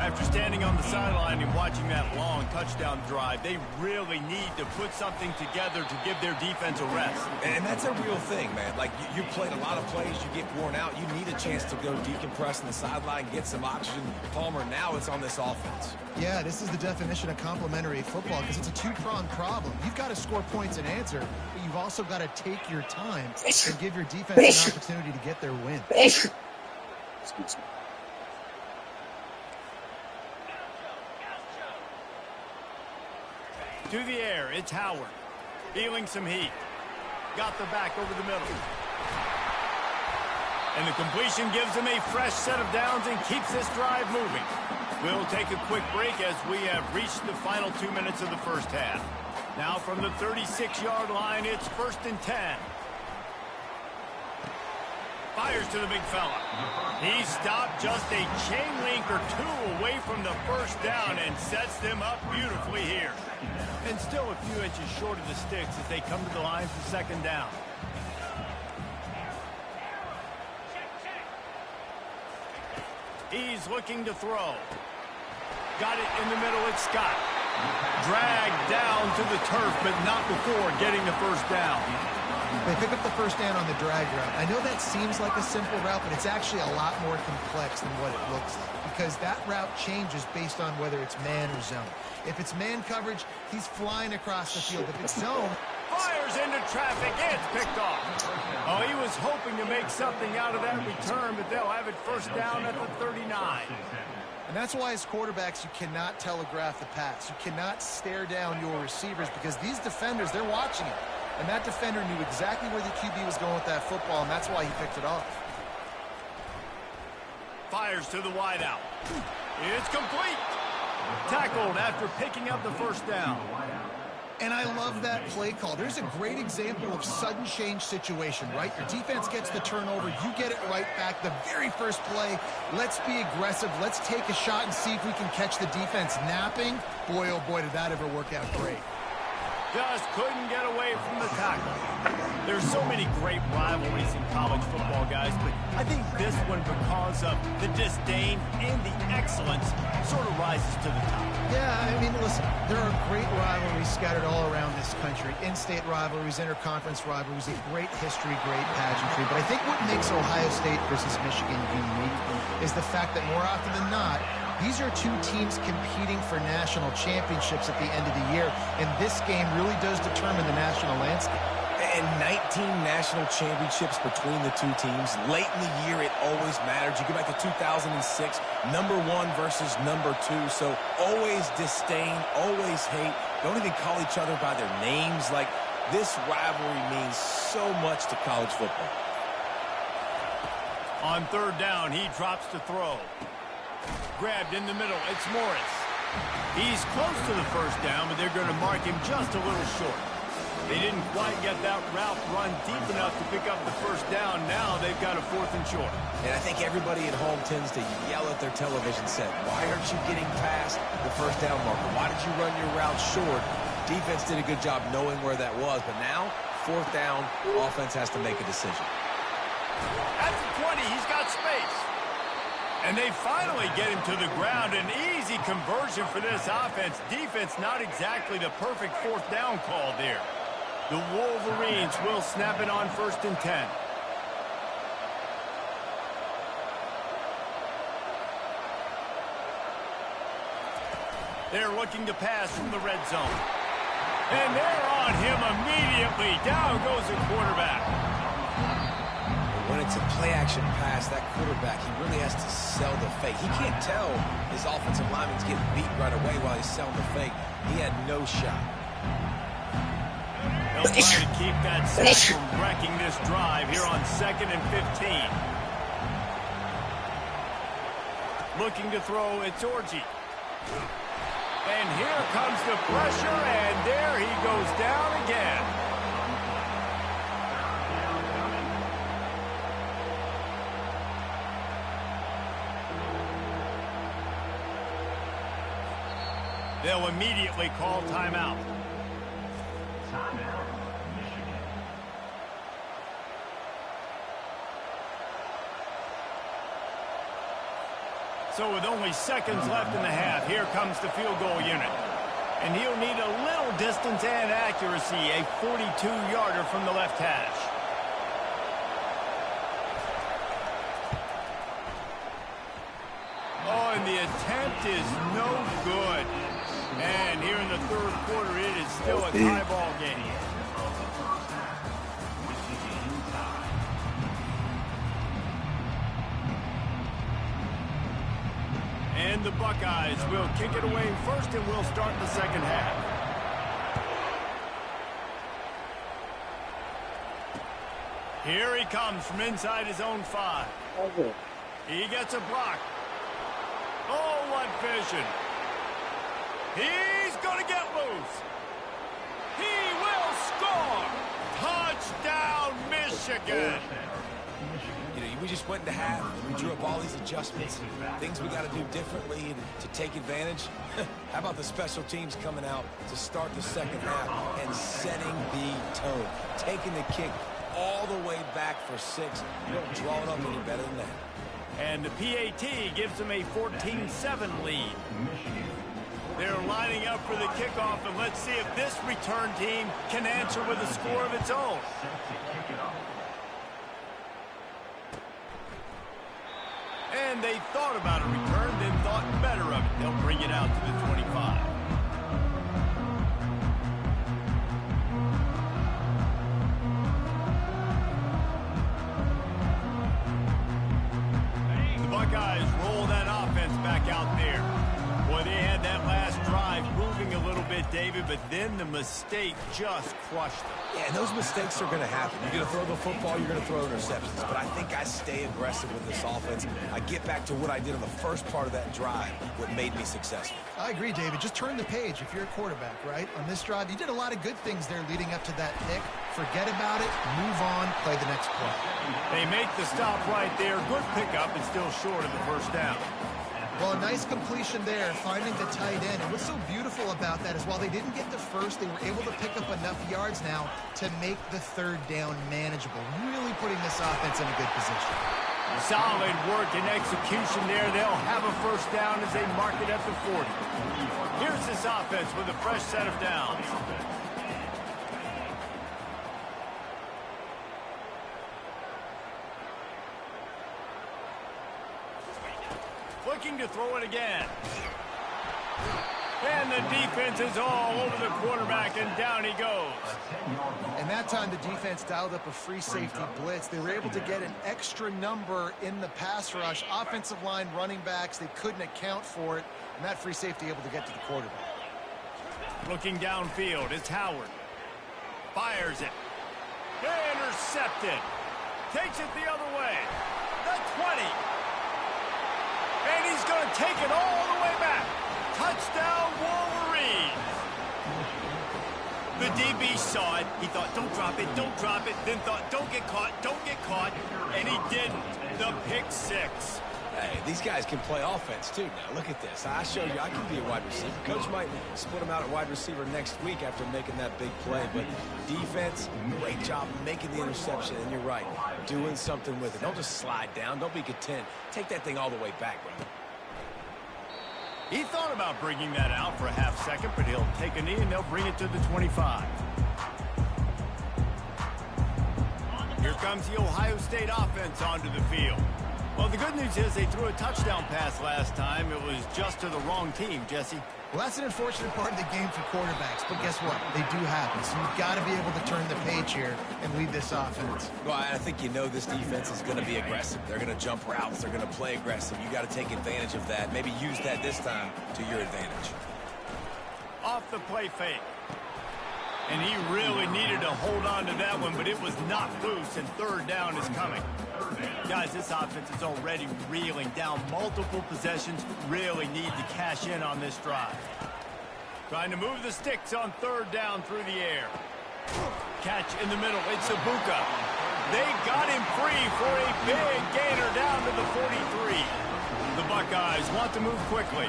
After standing on the sideline and watching that long touchdown drive, they really need to put something together to give their defense a rest. And that's a real thing, man. Like, you played a lot of plays, you get worn out, you need a chance to go decompress on the sideline, get some oxygen. Palmer, now it's on this offense. Yeah, this is the definition of complementary football because it's a two-pronged problem. You've got to score points and answer, but you've also got to take your time and give your defense an opportunity to get their win. Excuse me. To the air, it's Howard. Feeling some heat. Got the back over the middle. And the completion gives him a fresh set of downs and keeps this drive moving. We'll take a quick break as we have reached the final 2 minutes of the first half. Now from the 36-yard line, it's 1st and 10. Fires to the big fella. He stopped just a chain link or two away from the first down and sets them up beautifully here. And still a few inches short of the sticks as they come to the line for 2nd down. He's looking to throw. Got it in the middle, it's Scott. Dragged down to the turf, but not before getting the first down. They pick up the first down on the drag route. I know that seems like a simple route, but it's actually a lot more complex than what it looks like because that route changes based on whether it's man or zone. If it's man coverage, he's flying across the field. If it's zone, fires into traffic, it's picked off. Oh, he was hoping to make something out of that return, but they'll have it first down at the 39. and that's why as quarterbacks you cannot telegraph the pass. You cannot stare down your receivers because these defenders, they're watching it. And that defender knew exactly where the QB was going with that football, and that's why he picked it off. Fires to the wideout. It's complete. Tackled after picking up the first down. And I love that play call. There's a great example of sudden change situation, right? Your defense gets the turnover. You get it right back. The very first play, let's be aggressive. Let's take a shot and see if we can catch the defense napping. Boy, oh boy, did that ever work out great. Just couldn't get away from the tackle. There's so many great rivalries in college football, guys, but I think this one, because of the disdain and the excellence, sort of rises to the top. Yeah, I mean, listen, there are great rivalries scattered all around this country. In-state rivalries, interconference rivalries, a great history, great pageantry. But I think what makes Ohio State versus Michigan unique is the fact that more often than not, these are two teams competing for national championships at the end of the year, and this game really does determine the national landscape. And 19 national championships between the two teams. Late in the year, it always mattered. You go back to 2006, number 1 versus number 2. So always disdain, always hate. Don't even call each other by their names. Like, this rivalry means so much to college football. On 3rd down, he drops to throw. Grabbed in the middle, it's Morris. He's close to the first down, but they're going to mark him just a little short. They didn't quite get that route run deep enough to pick up the first down. Now they've got a 4th and short. And I think everybody at home tends to yell at their television set, why aren't you getting past the first down marker? Why did you run your route short? Defense did a good job knowing where that was, but now, 4th down, offense has to make a decision. At the 20, he's got space. And they finally get him to the ground. An easy conversion for this offense. Defense not exactly the perfect 4th down call there. The Wolverines will snap it on 1st and 10. They're looking to pass from the red zone. And they're on him immediately. Down goes the quarterback. When it's a play-action pass, that quarterback, he really has to sell the fake. He can't tell his offensive lineman's getting beat right away while he's selling the fake. He had no shot. They'll try to keep that sack from wrecking this drive here on 2nd and 15. Looking to throw, it's Orji. And here comes the pressure, and there he goes down again. They'll immediately call timeout. Timeout, Michigan. So with only seconds left in the half, here comes the field goal unit. And he'll need a little distance and accuracy, a 42-yarder from the left hash. Oh, and the attempt is no good. And here in the third quarter, it is still a tie ball game. And the Buckeyes will kick it away first, and we'll start the second half. Here he comes from inside his own 5. He gets a block. Oh, what vision. He's going to get loose. He will score. Touchdown, Michigan. You know, we just went into half. We drew up all these adjustments, things we got to do differently to take advantage. How about the special teams coming out to start the second half and setting the tone, taking the kick all the way back for 6. You don't draw it up any better than that. And the PAT gives them a 14-7 lead. They're lining up for the kickoff, and let's see if this return team can answer with a score of its own. And they thought about a return, then thought better of it. They'll bring it out to the 25. The Buckeyes roll that offense back out there. Boy, they had that last drive moving a little bit, David, but then the mistake just crushed them. Yeah, and those mistakes are going to happen. You're going to throw the football, you're going to throw interceptions. But I think I stay aggressive with this offense. I get back to what I did on the first part of that drive, what made me successful. I agree, David. Just turn the page if you're a quarterback, right? On this drive, you did a lot of good things there leading up to that pick. Forget about it, move on, play the next play. They make the stop right there. Good pickup, and still short of the first down. Well, a nice completion there, finding the tight end. And what's so beautiful about that is while they didn't get the first, they were able to pick up enough yards now to make the third down manageable. Really putting this offense in a good position. Solid work and execution there. They'll have a first down as they mark it at the 40. Here's this offense with a fresh set of downs. Looking to throw it again. And the defense is all over the quarterback, and down he goes. And that time the defense dialed up a free safety blitz. They were able to get an extra number in the pass rush. Offensive line, running backs, they couldn't account for it. And that free safety able to get to the quarterback. Looking downfield, it's Howard. Fires it. Intercepted. Takes it the other way. The 20. And he's going to take it all the way back. Touchdown, Wolverines. The DB saw it. He thought, don't drop it, don't drop it. Then thought, don't get caught, don't get caught. And he didn't. The pick 6. Hey, these guys can play offense, too. Now, look at this. I showed you I can be a wide receiver. Coach might split him out at wide receiver next week after making that big play. But defense, great job making the interception. And you're right, doing something with it. Don't just slide down. Don't be content. Take that thing all the way back, brother. He thought about bringing that out for a half second, but he'll take a knee and they'll bring it to the 25. Here comes the Ohio State offense onto the field. Well, the good news is they threw a touchdown pass last time. It was just to the wrong team, Jesse. Well, that's an unfortunate part of the game for quarterbacks, but guess what? They do happen. So you've got to be able to turn the page here and lead this offense. Well, I think you know this defense is going to be aggressive. They're going to jump routes. They're going to play aggressive. You got to take advantage of that. Maybe use that this time to your advantage. Off the play fake. And he really needed to hold on to that one, but it was not loose, and third down is coming. Guys, this offense is already reeling down multiple possessions. Really need to cash in on this drive. Trying to move the sticks on third down through the air. Catch in the middle. It's Ibuka. They got him free for a big gainer down to the 43. The Buckeyes want to move quickly.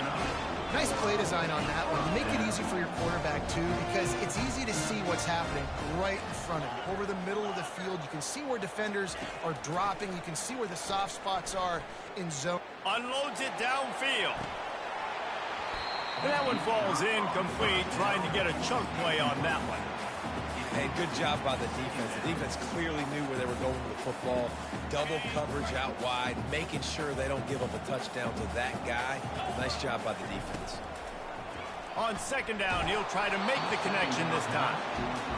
Nice play design on that one. Make it easy for your quarterback, too, because it's easy to see what's happening right in front of you. Over the middle of the field, you can see where defenders are dropping. You can see where the soft spots are in zone. Unloads it downfield. And that one falls incomplete, trying to get a chunk play on that one. Hey, good job by the defense. The defense clearly knew where they were going with the football. Double coverage out wide, making sure they don't give up a touchdown to that guy. Nice job by the defense. On second down, he'll try to make the connection this time.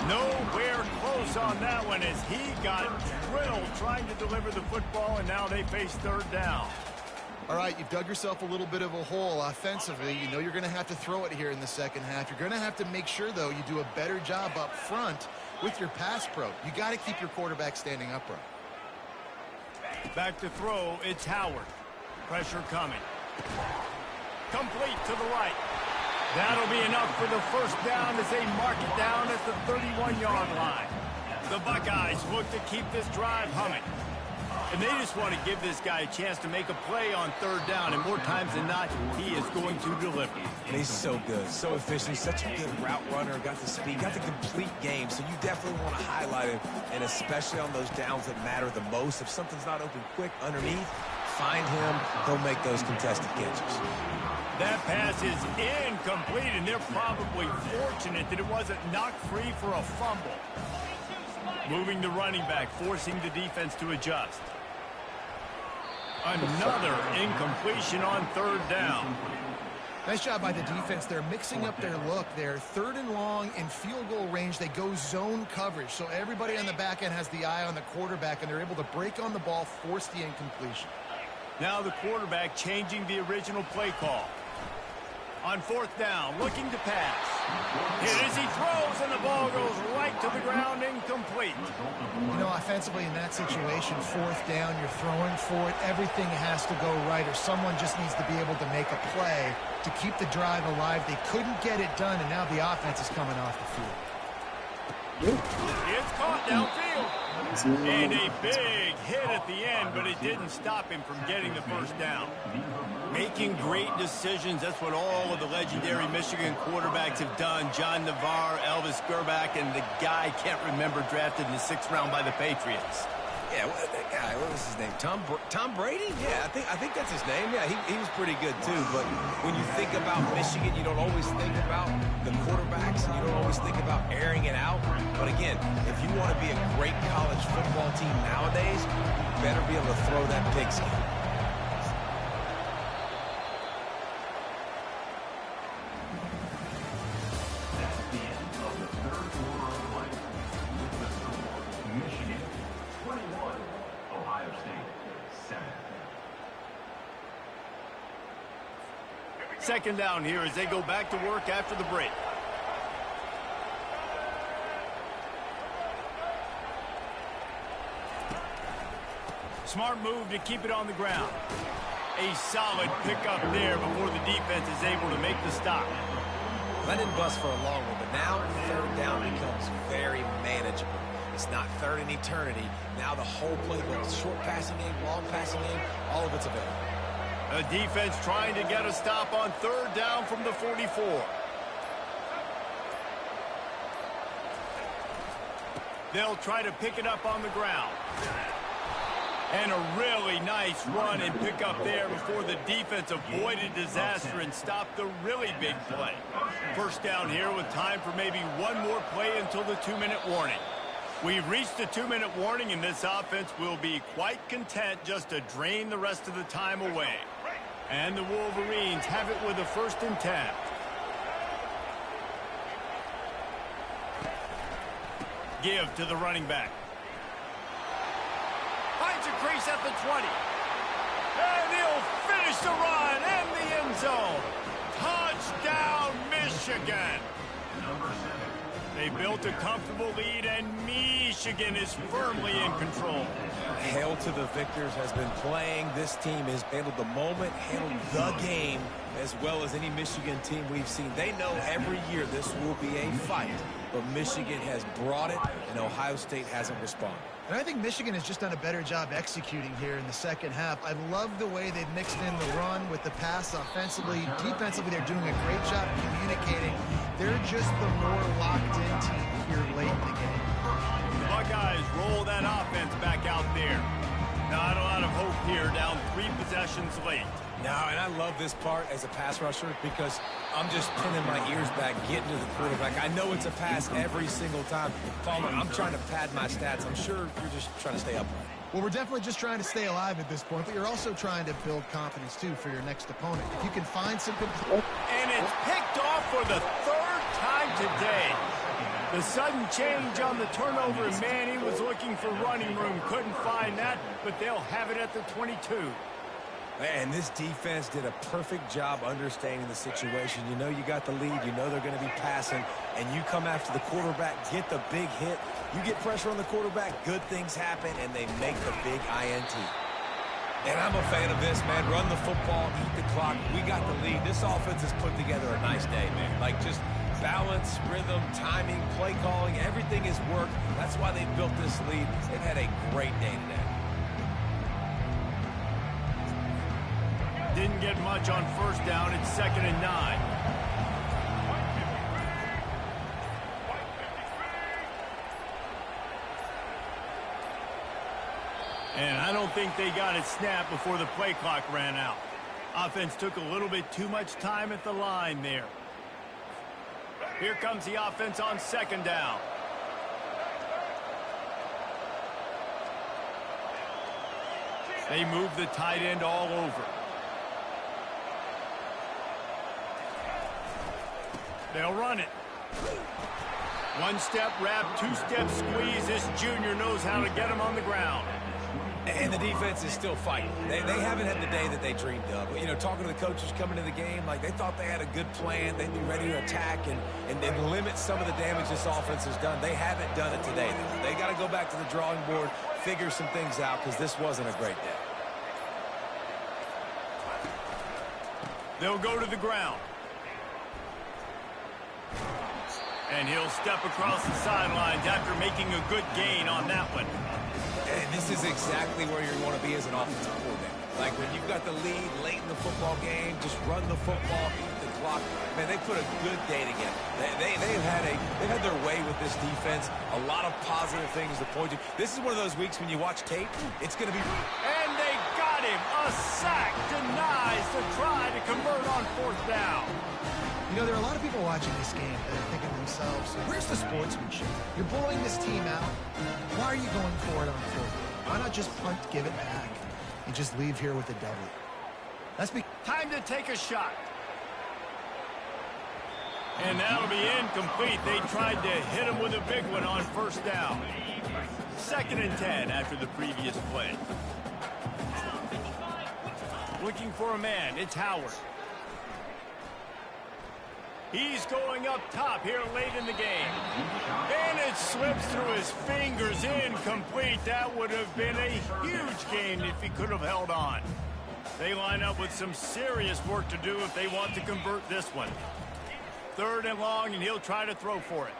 Nowhere close on that one as he got drilled trying to deliver the football, and now they face third down. All right, you've dug yourself a little bit of a hole offensively. You know you're going to have to throw it here in the second half. You're going to have to make sure, though, you do a better job up front with your pass pro. You got to keep your quarterback standing upright. Back to throw, it's Howard. Pressure coming. Complete to the right. That'll be enough for the first down as they mark it down at the 31-yard line. The Buckeyes look to keep this drive humming. And they just want to give this guy a chance to make a play on third down, and more times than not, he is going to deliver. And he's so good, so efficient, such a good route runner, got the speed, got the complete game, so you definitely want to highlight him, and especially on those downs that matter the most. If something's not open quick underneath, find him, he'll make those contested catches. That pass is incomplete, and they're probably fortunate that it wasn't knocked free for a fumble. Moving the running back, forcing the defense to adjust. Another incompletion on third down. Nice job by the defense. They're mixing up their look. They're third and long in field goal range. They go zone coverage. So everybody on the back end has the eye on the quarterback, and they're able to break on the ball, force the incompletion. Now the quarterback changing the original play call. On fourth down, looking to pass. Here as he throws, and the ball goes right to the ground, incomplete. You know, offensively in that situation, fourth down, you're throwing for it. Everything has to go right, or someone just needs to be able to make a play to keep the drive alive. They couldn't get it done, and now the offense is coming off the field. It's caught downfield. And a big hit at the end, but it didn't stop him from getting the first down. Making great decisions, that's what all of the legendary Michigan quarterbacks have done. John Navarre, Elvis Gerbach, and the guy, can't remember, drafted in the 6th round by the Patriots. Yeah, that guy, what was his name? Tom Brady? Yeah, I think that's his name. Yeah, he was pretty good too. But when you think about Michigan, you don't always think about the quarterbacks, and you don't always think about airing it out. But again, if you want to be a great college football team nowadays, you better be able to throw that pigskin. Second down here as they go back to work after the break. Smart move to keep it on the ground. A solid pickup there before the defense is able to make the stop. That didn't bust for a long one, but now third down becomes very manageable. It's not third in eternity. Now the whole playbook, short passing game, long passing game, all of it's available. A defense trying to get a stop on third down from the 44. They'll try to pick it up on the ground. And a really nice run and pick up there before the defense avoided disaster and stopped the really big play. First down here with time for maybe one more play until the 2-minute warning. We've reached the 2-minute warning, and this offense will be quite content just to drain the rest of the time away. And the Wolverines have it with a 1st and 10. Give to the running back. Finds a crease at the 20. And he'll finish the run and the end zone. Touchdown, Michigan. Number 7. They built a comfortable lead, and Michigan is firmly in control. Hail to the victors has been playing. This team has handled the moment, handled the game, as well as any Michigan team we've seen. They know every year this will be a fight, but Michigan has brought it, and Ohio State hasn't responded. And I think Michigan has just done a better job executing here in the second half. I love the way they've mixed in the run with the pass offensively. Defensively, they're doing a great job communicating. They're just the more locked-in team here late in the game. The Buckeyes roll that offense here, down 3 possessions late. No, and I love this part as a pass rusher because I'm just pinning my ears back, getting to the quarterback. I know it's a pass every single time. Palmer, I'm trying to pad my stats. I'm sure you're just trying to stay upright. Well, we're definitely just trying to stay alive at this point, but you're also trying to build confidence, too, for your next opponent. If you can find some... And it's picked off for the 3rd time today. The sudden change on the turnover, and man, he was looking for running room. Couldn't find that, but they'll have it at the 22. And this defense did a perfect job understanding the situation. You know you got the lead. You know they're going to be passing. And you come after the quarterback, get the big hit. You get pressure on the quarterback, good things happen, and they make the big INT. And I'm a fan of this, man. Run the football, eat the clock. We got the lead. This offense has put together a nice day, man. Like just balance, rhythm, timing, play calling, everything has worked. That's why they built this lead. They've had a great day today. Didn't get much on 1st down. It's 2nd and 9. And I don't think they got it snapped before the play clock ran out. Offense took a little bit too much time at the line there. Here comes the offense on 2nd down. They move the tight end all over. They'll run it. 1-step wrap, 2-step squeeze. This junior knows how to get him on the ground. And the defense is still fighting. They haven't had the day that they dreamed of. You know, talking to the coaches coming to the game, like they thought they had a good plan. They'd be ready to attack and limit some of the damage this offense has done. They haven't done it today. They got to go back to the drawing board, figure some things out, because this wasn't a great day. They'll go to the ground. And he'll step across the sidelines after making a good gain on that one. And this is exactly where you want to be as an offensive coordinator. Like when you've got the lead late in the football game, just run the football, eat the clock. Man, they put a good day together. They've had their way with this defense. A lot of positive things to point to. This is one of those weeks when you watch tape, it's going to be... And they got him. A sack denies the try to convert on 4th down. You know, there are a lot of people watching this game that are thinking to themselves, where's the sportsmanship? You're blowing this team out. Why are you going for it on 4th? Why not just punt, give it back, and just leave here with a W? That's time to take a shot. And that'll be incomplete. They tried to hit him with a big one on 1st down. 2nd and 10 after the previous play. Looking for a man. It's Howard. He's going up top here late in the game. And it slips through his fingers, incomplete. That would have been a huge gain if he could have held on. They line up with some serious work to do if they want to convert this one. 3rd and long, and he'll try to throw for it.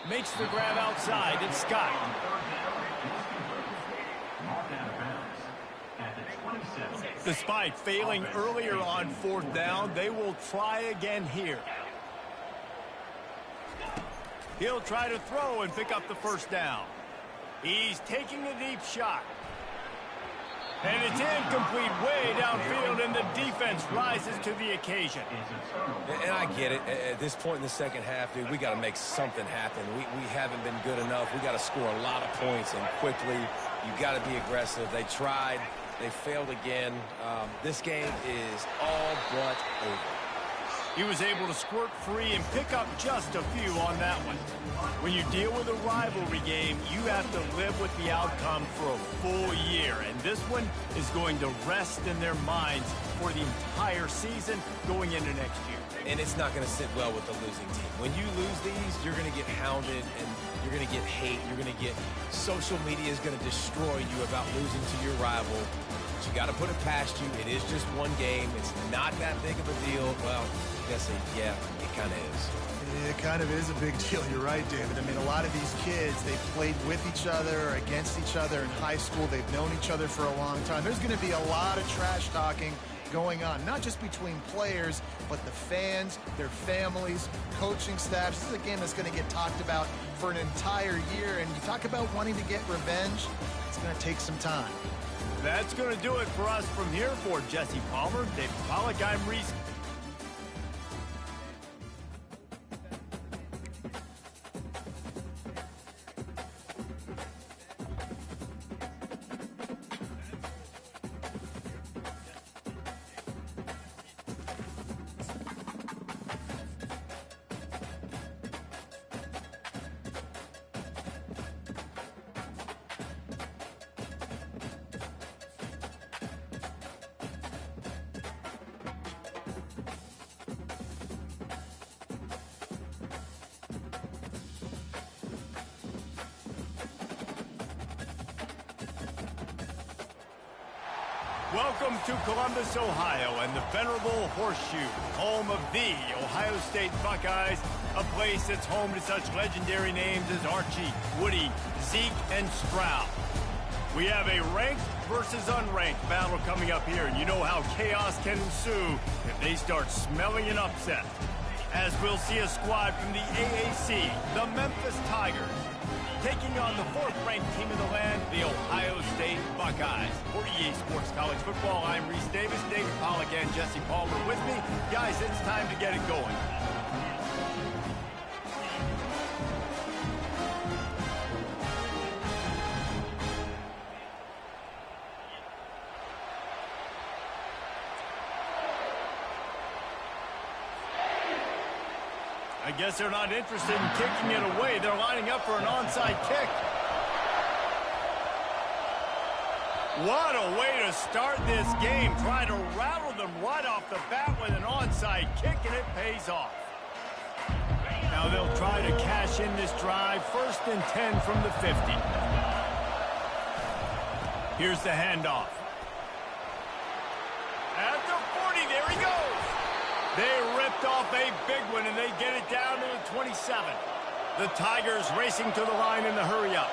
Makes the grab outside. It's Scott. Despite failing earlier on 4th down, they will try again here. He'll try to throw and pick up the 1st down. He's taking a deep shot. And it's incomplete way downfield, and the defense rises to the occasion. And I get it. At this point in the second half, dude, we got to make something happen. We haven't been good enough. We got to score a lot of points, and quickly. You got to be aggressive. They tried. They failed again. This game is all but over. He was able to squirt free and pick up just a few on that one. When you deal with a rivalry game, you have to live with the outcome for a full year. And this one is going to rest in their minds for the entire season going into next year. And it's not going to sit well with the losing team. When you lose these, you're going to get hounded and you're going to get hate. You're going to get social media is going to destroy you about losing to your rival. But you got to put it past you. It is just one game. It's not that big of a deal. Well, I guess yeah, it kind of is. It kind of is a big deal. You're right, David. I mean, a lot of these kids, they played with each other or against each other in high school. They've known each other for a long time. There's going to be a lot of trash talking going on, not just between players, but the fans, their families, coaching staffs. This is a game that's going to get talked about for an entire year. And you talk about wanting to get revenge, it's going to take some time. That's going to do it for us from here. For Jesse Palmer, David Pollack, I'm Reese. Welcome to Columbus, Ohio, and the venerable Horseshoe, home of the Ohio State Buckeyes, a place that's home to such legendary names as Archie, Woody, Zeke, and Stroud. We have a ranked versus unranked battle coming up here, and you know how chaos can ensue if they start smelling an upset. As we'll see a squad from the AAC, the Memphis Tigers, taking on the fourth-ranked team in the land, the Ohio State Buckeyes. For EA Sports College Football, I'm Reese Davis, David Pollack, and Jesse Palmer with me. Guys, it's time to get it going. I guess they're not interested in kicking it away. They're lining up for an onside kick. What a way to start this game. Trying to rattle them right off the bat with an onside kick, and it pays off. Now they'll try to cash in this drive. 1st and 10 from the 50. Here's the handoff. At the 40, there he goes. They ripped off a big one, and they get it down to the 27. The Tigers racing to the line in the hurry-up.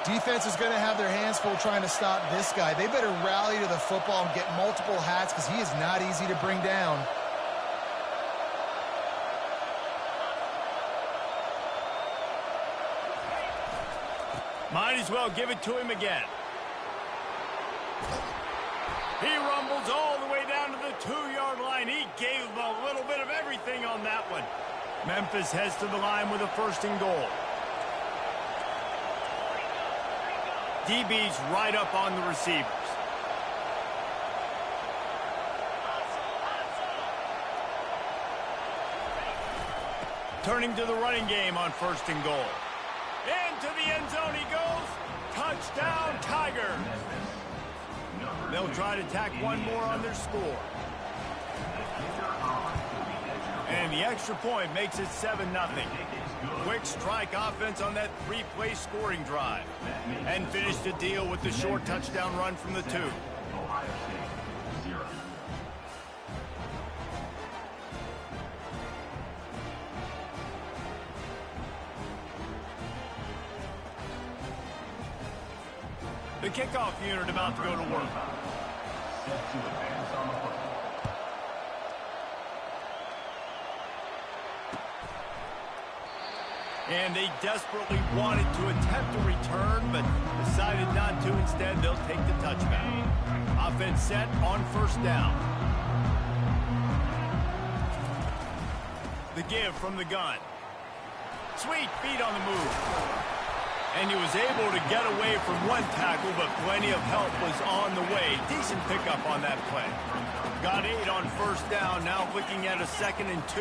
Defense is going to have their hands full trying to stop this guy. They better rally to the football and get multiple hats because he is not easy to bring down. Might as well give it to him again. He rumbles all the way down to the 2-yard line. He gave them a little bit of everything on that one. Memphis heads to the line with a 1st and goal. DB's right up on the receivers. Turning to the running game on 1st and goal. Into the end zone he goes. Touchdown, Tigers. They'll try to tack one more on their score. And the extra point makes it 7-0. Quick strike offense on that 3-play scoring drive. And finish the deal with the short touchdown run from the 2. The kickoff unit about to go to work. And they desperately wanted to attempt a return, but decided not to. Instead, they'll take the touchback. Offense set on 1st down. The give from the gun. Sweet feet on the move. And he was able to get away from one tackle, but plenty of help was on the way. Decent pickup on that play. Got 8 on 1st down, now looking at a 2nd and 2.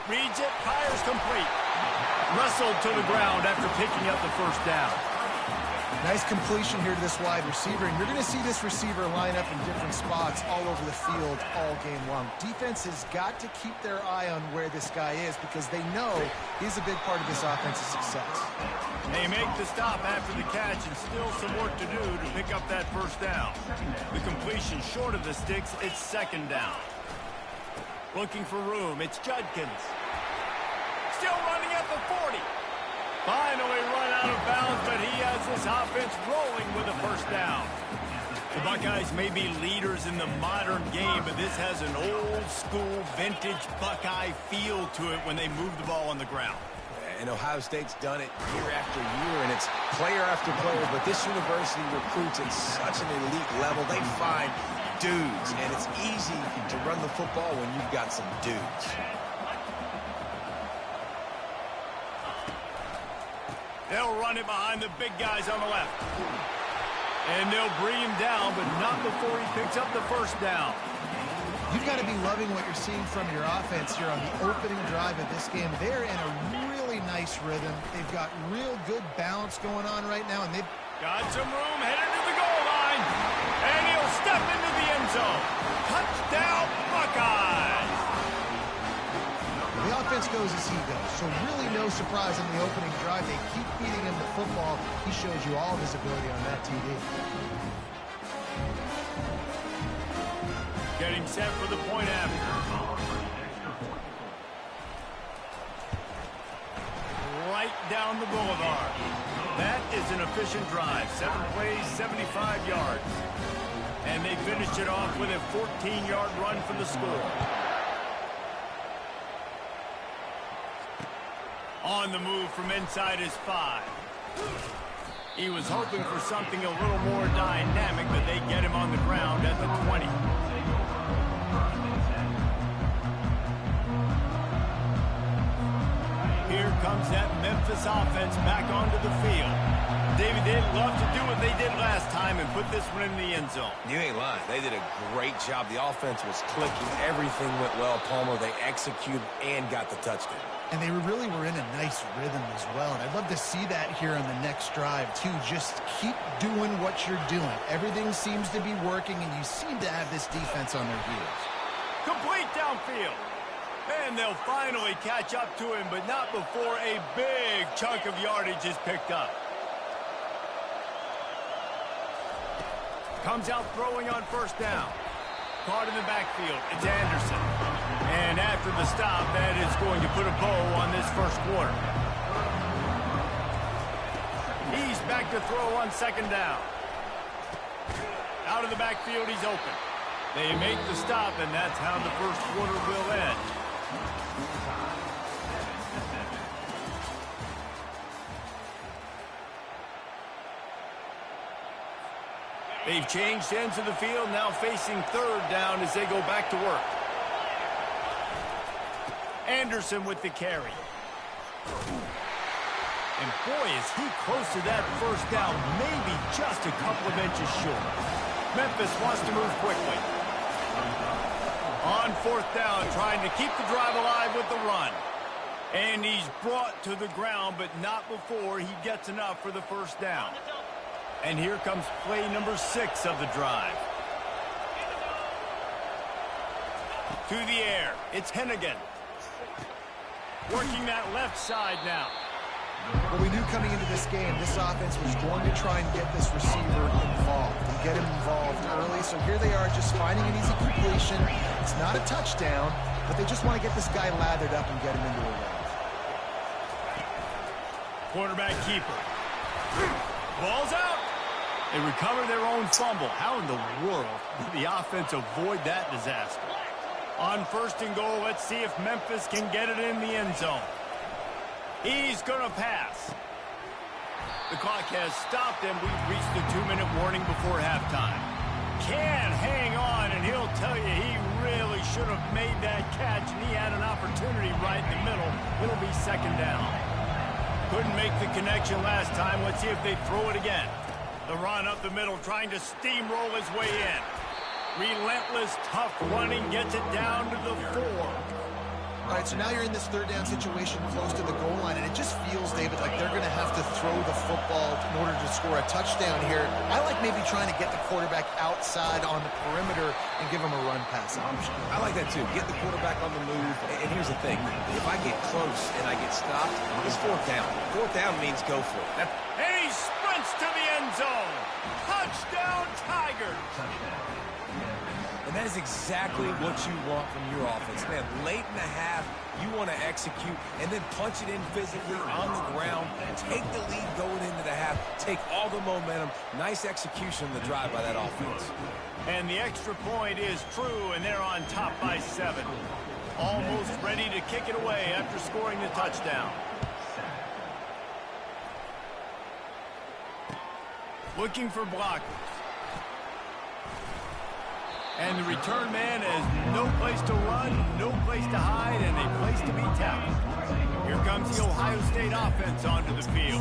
Reads it, fires complete. Wrestled to the ground after picking up the 1st down. Nice completion here to this wide receiver, and you're going to see this receiver line up in different spots all over the field all game long. Defense has got to keep their eye on where this guy is because they know he's a big part of this offense's success. They make the stop after the catch and still some work to do to pick up that 1st down. The completion short of the sticks, it's 2nd down. Looking for room, it's Judkins. Still running at the 40. Finally run out of bounds, but he has this offense rolling with a 1st down. The Buckeyes may be leaders in the modern game, but this has an old-school, vintage Buckeye feel to it when they move the ball on the ground. And Ohio State's done it year after year, and it's player after player. But this university recruits at such an elite level. They find dudes, and it's easy to run the football when you've got some dudes. They'll run it behind the big guys on the left. And they'll bring him down, but not before he picks up the first down. You've got to be loving what you're seeing from your offense here on the opening drive of this game. They're in a really nice rhythm. They've got real good balance going on right now, and they've got some room headed to the goal line. And he'll step into the end zone. Touchdown, Buckeyes! The offense goes as he goes, so really no surprise in the opening drive. They keep feeding him the football. He shows you all of his ability on that TD. Getting set for the point after. Right down the boulevard. That is an efficient drive. 7 plays, 75 yards. And they finished it off with a 14-yard run for the score. On the move from inside his 5. He was hoping for something a little more dynamic, but they get him on the ground at the 20. Here comes that Memphis offense back onto the field. David, they'd love to do what they did last time and put this one in the end zone. You ain't lying. They did a great job. The offense was clicking. Everything went well, Palmer. They executed and got the touchdown. And they really were in a nice rhythm as well. And I'd love to see that here on the next drive, too. Just keep doing what you're doing. Everything seems to be working, and you seem to have this defense on their heels. Complete downfield. And they'll finally catch up to him, but not before a big chunk of yardage is picked up. Comes out throwing on first down. Caught in the backfield. It's Anderson. And after the stop, that is going to put a bow on this first quarter. He's back to throw on second down. Out of the backfield, he's open. They make the stop, and that's how the first quarter will end. They've changed ends of the field, now facing third down as they go back to work. Anderson with the carry. And boy, is he close to that first down, maybe just a couple of inches short. Memphis wants to move quickly. On fourth down, trying to keep the drive alive with the run. And he's brought to the ground, but not before he gets enough for the first down. And here comes play number 6 of the drive. To the air, it's Hennigan. Working that left side now. Well, we knew coming into this game, this offense was going to try and get this receiver involved and get him involved early. So here they are just finding an easy completion. It's not a touchdown, but they just want to get this guy lathered up and get him into a run. Quarterback keeper. Ball's out. They recover their own fumble. How in the world did the offense avoid that disaster? On first and goal, let's see if Memphis can get it in the end zone. He's going to pass. The clock has stopped, and we've reached the 2-minute warning before halftime. Can hang on, and he'll tell you he really should have made that catch, and he had an opportunity right in the middle. It'll be second down. Couldn't make the connection last time. Let's see if they throw it again. The run up the middle, trying to steamroll his way in. Relentless, tough running, gets it down to the 4. All right, so now you're in this third down situation close to the goal line, and it just feels, David, like they're going to have to throw the football in order to score a touchdown here. I like maybe trying to get the quarterback outside on the perimeter and give him a run-pass option. I like that, too. Get the quarterback on the move. And here's the thing. If I get close and I get stopped, it's fourth down. Fourth down means go for it. And he sprints to the end zone. Touchdown, Tigers. And that is exactly what you want from your offense. Man, late in the half, you want to execute and then punch it in physically on the ground. Take the lead going into the half. Take all the momentum. Nice execution on the drive by that offense. And the extra point is true, and they're on top by 7. Almost ready to kick it away after scoring the touchdown. Looking for blockers. And the return man has no place to run, no place to hide, and a place to be tackled. Here comes the Ohio State offense onto the field.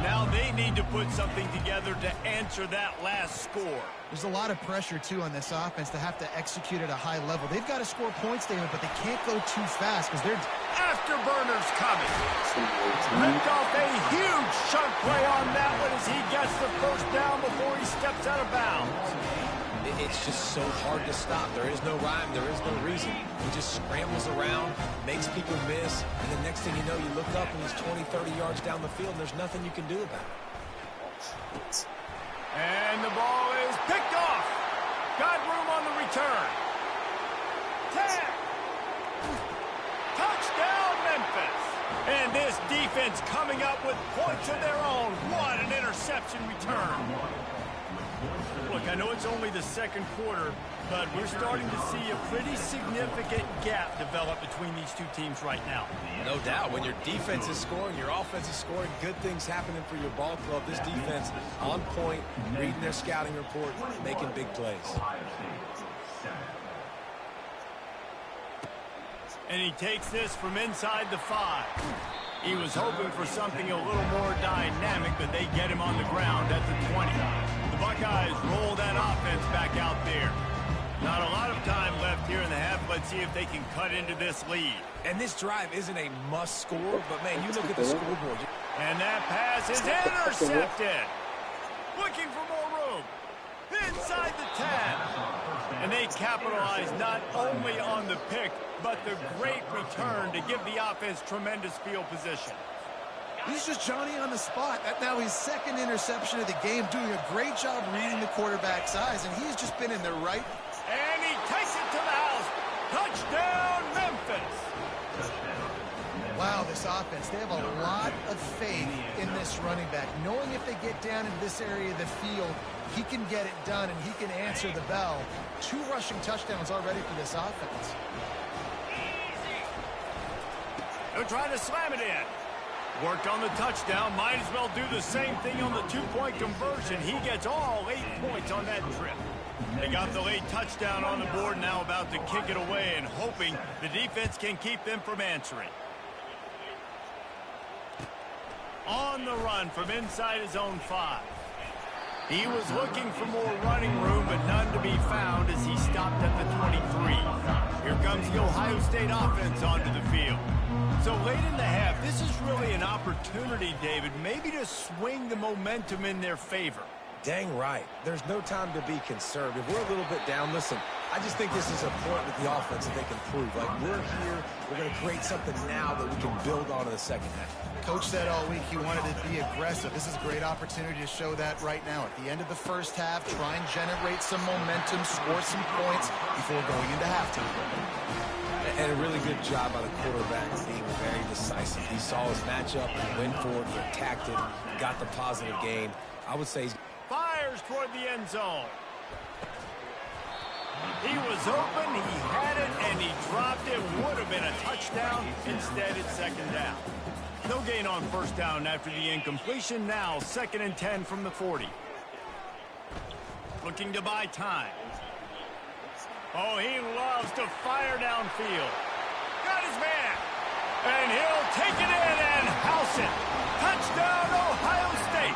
Now they need to put something together to answer that last score. There's a lot of pressure, too, on this offense to have to execute at a high level. They've got to score points, David, but they can't go too fast because they're... Afterburners coming. Picked off a huge chunk play on that one as he gets the first down before he steps out of bounds. It's just so hard to stop. There is no rhyme. There is no reason. He just scrambles around, makes people miss, and the next thing you know, you look up and he's 20, 30 yards down the field, and there's nothing you can do about it. And the ball is picked off. Got room on the return. 10. Touchdown, Memphis. And this defense coming up with points of their own. What an interception return. Look, I know it's only the second quarter, but we're starting to see a pretty significant gap develop between these two teams right now. No doubt. When your defense is scoring, your offense is scoring, good things happening for your ball club. This defense on point, reading their scouting report, making big plays. And he takes this from inside the 5. He was hoping for something a little more dynamic, but they get him on the ground at the 20. The Buckeyes roll that offense back out there. Not a lot of time left here in the half. Let's see if they can cut into this lead. And this drive isn't a must score, but man, you look at the scoreboard. And that pass is intercepted. Looking for more room. Inside the 10. And they capitalize not only on the pick, but the great return to give the offense tremendous field position. He's just Johnny on the spot. Now his second interception of the game, doing a great job reading the quarterback's eyes, and he's just been in the right. And he takes it to the house. Touchdown, Memphis. Wow, this offense, they have a lot of faith in this running back. Knowing if they get down into this area of the field, he can get it done and he can answer the bell. 2 rushing touchdowns already for this offense. They're trying to slam it in. Worked on the touchdown. Might as well do the same thing on the 2-point conversion. He gets all 8 points on that trip. They got the late touchdown on the board, now about to kick it away and hoping the defense can keep them from answering. On the run from inside his own 5. He was looking for more running room, but none to be found as he stopped at the 23. Here comes the Ohio State offense onto the field. So late in the half, this is really an opportunity, David, maybe to swing the momentum in their favor. Dang right. There's no time to be conservative. We're a little bit down. Listen, I just think this is a point with the offense that they can prove. Like, we're here, we're going to create something now that we can build on in the second half. Coach said all week he wanted to be aggressive. This is a great opportunity to show that right now. At the end of the first half, try and generate some momentum, score some points before going into halftime. And a really good job by the quarterback being very decisive. He saw his matchup and went for it, he attacked it, got the positive gain. I would say he's... Fires toward the end zone. He was open, he had it, and he dropped it. Would have been a touchdown. Instead, it's second down. No gain on first down after the incompletion. Now, 2nd and 10 from the 40. Looking to buy time. Oh, he loves to fire downfield. Got his man. And he'll take it in and house it. Touchdown, Ohio State.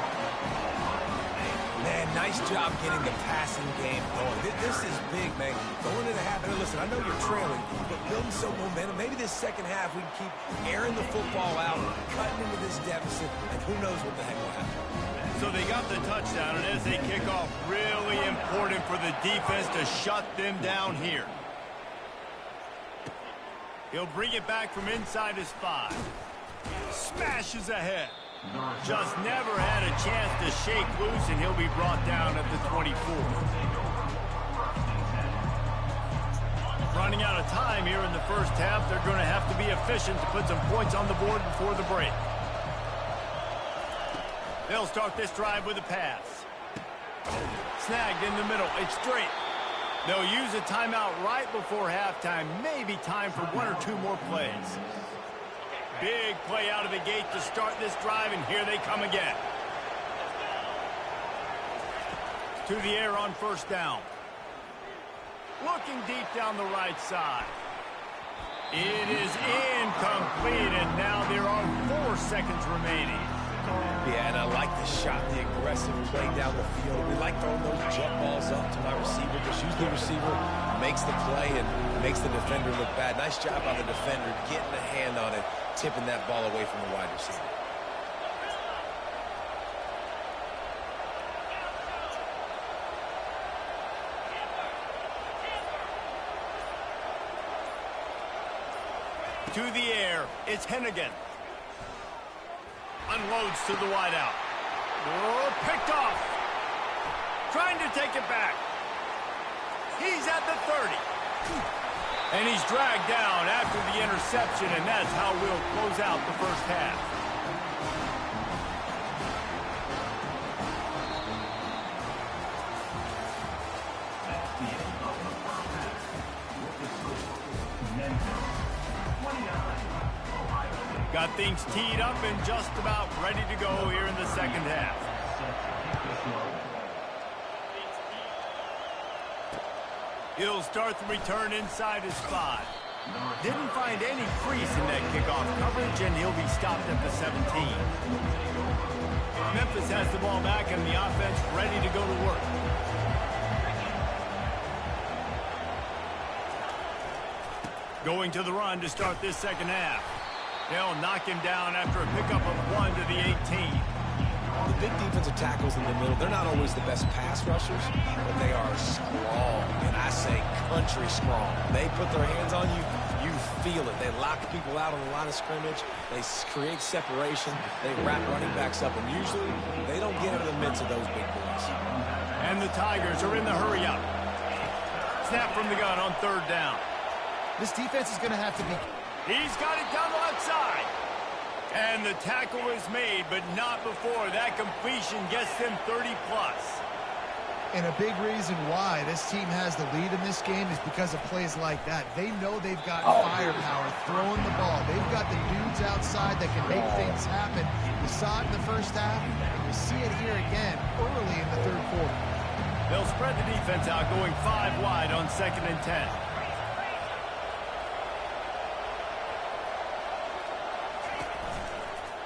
Man, nice job getting the passing game going. This is big, man. Going into half, and listen, I know you're trailing, but building some momentum. Maybe this second half we can keep airing the football out, cutting into this deficit, and who knows what the heck will happen. So they got the touchdown, and as they kick off, really important for the defense to shut them down here. He'll bring it back from inside his 5. Smashes ahead. Just never had a chance to shake loose, and he'll be brought down at the 24. Running out of time here in the first half. They're going to have to be efficient to put some points on the board before the break. They'll start this drive with a pass. Snagged in the middle. It's straight. They'll use a timeout right before halftime. Maybe time for 1 or 2 more plays. Big play out of the gate to start this drive, and here they come again. to the air on first down. Looking deep down the right side. It is incomplete, and now there are 4 seconds remaining. Yeah, and I like the shot, the aggressive play down the field. We like throwing those jump balls up to my receiver. Just use the receiver, makes the play, and makes the defender look bad. Nice job by the defender getting a hand on it, tipping that ball away from the wide receiver. To the air, it's Hennigan. Unloads to the wideout. Oh, picked off. Trying to take it back. He's at the 30. And he's dragged down after the interception, and that's how we'll close out the first half. That's the end of the first half. With the score, Memphis 29, Ohio State. Got things teed up and just about ready to go here in the second half. He'll start the return inside his spot. Didn't find any crease in that kickoff coverage, and he'll be stopped at the 17. Memphis has the ball back and the offense ready to go to work. Going to the run to start this second half. They'll knock him down after a pickup of 1 to the 18. The big defensive tackles in the middle, they're not always the best pass rushers, but they are strong, and I say country strong. They put their hands on you, you feel it. They lock people out on the line of scrimmage. They create separation. They wrap running backs up, and usually they don't get into the midst of those big boys. And the Tigers are in the hurry up. Snap from the gun on third down. This defense is going to have to be... He's got it down the left side. And the tackle is made, but not before that completion gets them 30-plus. And a big reason why this team has the lead in this game is because of plays like that. They know they've got firepower throwing the ball. They've got the dudes outside that can make things happen. You saw it in the first half, and you see it here again early in the third quarter. They'll spread the defense out, going 5 wide on 2nd and 10.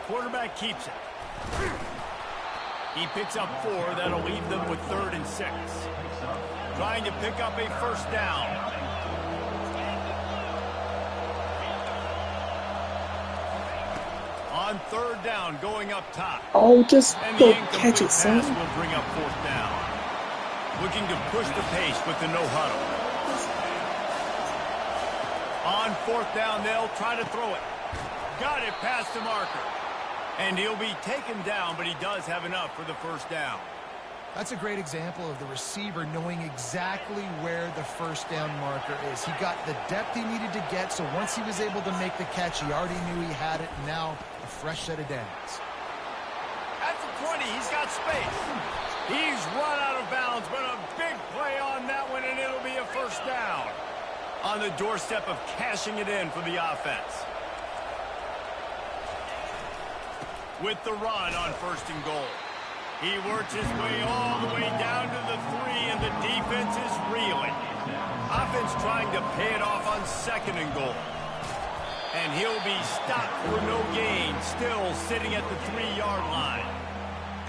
Quarterback keeps it. He picks up 4. That'll leave them with 3rd and 6. Trying to pick up a first down. On 3rd down, going up top. Oh, just And go the catch incomplete it, son. pass will bring up 4th down. Looking to push the pace with the no huddle. On 4th down, they'll try to throw it. Got it past the marker. And he'll be taken down, but he does have enough for the first down. That's a great example of the receiver knowing exactly where the first down marker is. He got the depth he needed to get, so once he was able to make the catch, he already knew he had it, and now a fresh set of downs. At the 20, he's got space. He's run out of bounds, but a big play on that one, and it'll be a first down. On the doorstep of cashing it in for the offense. With the run on 1st and goal. He works his way all the way down to the 3, and the defense is reeling. Offense trying to pay it off on 2nd and goal. And he'll be stopped for no gain, still sitting at the 3-yard line.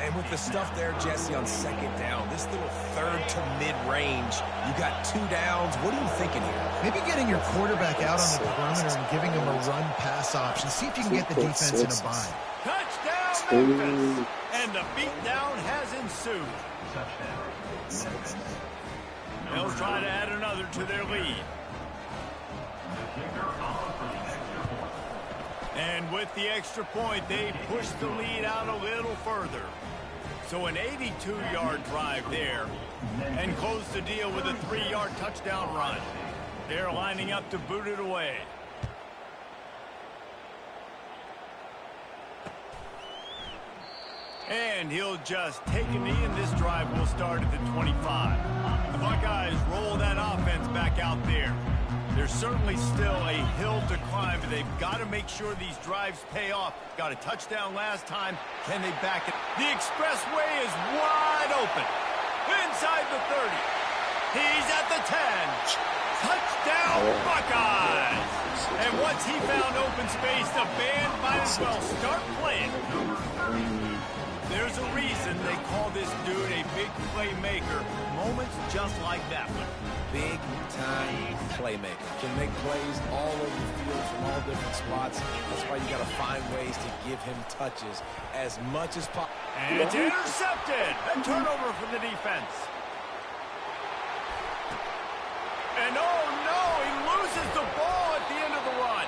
And with the stuff there, Jesse, on 2nd down, this little 3rd to mid-range, you got 2 downs. What are you thinking here? Maybe getting your quarterback out on the perimeter and giving him a run-pass option. See if you can get the defense in a bind. Touchdown, Memphis! And the beatdown has ensued. They'll try to add another to their lead. And with the extra point, they push the lead out a little further. So an 82-yard drive there, and close the deal with a 3-yard touchdown run. They're lining up to boot it away. And he'll just take a knee, and this drive will start at the 25. The Buckeyes roll that offense back out there. There's certainly still a hill to climb, but they've got to make sure these drives pay off. Got a touchdown last time. Can they back it? The expressway is wide open. Inside the 30. He's at the 10. Touchdown, Buckeyes! And once he found open space, the band might as well start playing. There's a reason they call this dude a big playmaker. Moments just like that one. Big-time playmaker. Can make plays all over the field from all different spots. That's why you got to find ways to give him touches as much as possible. And it's intercepted. A turnover for the defense. And oh no, he loses the ball at the end of the run.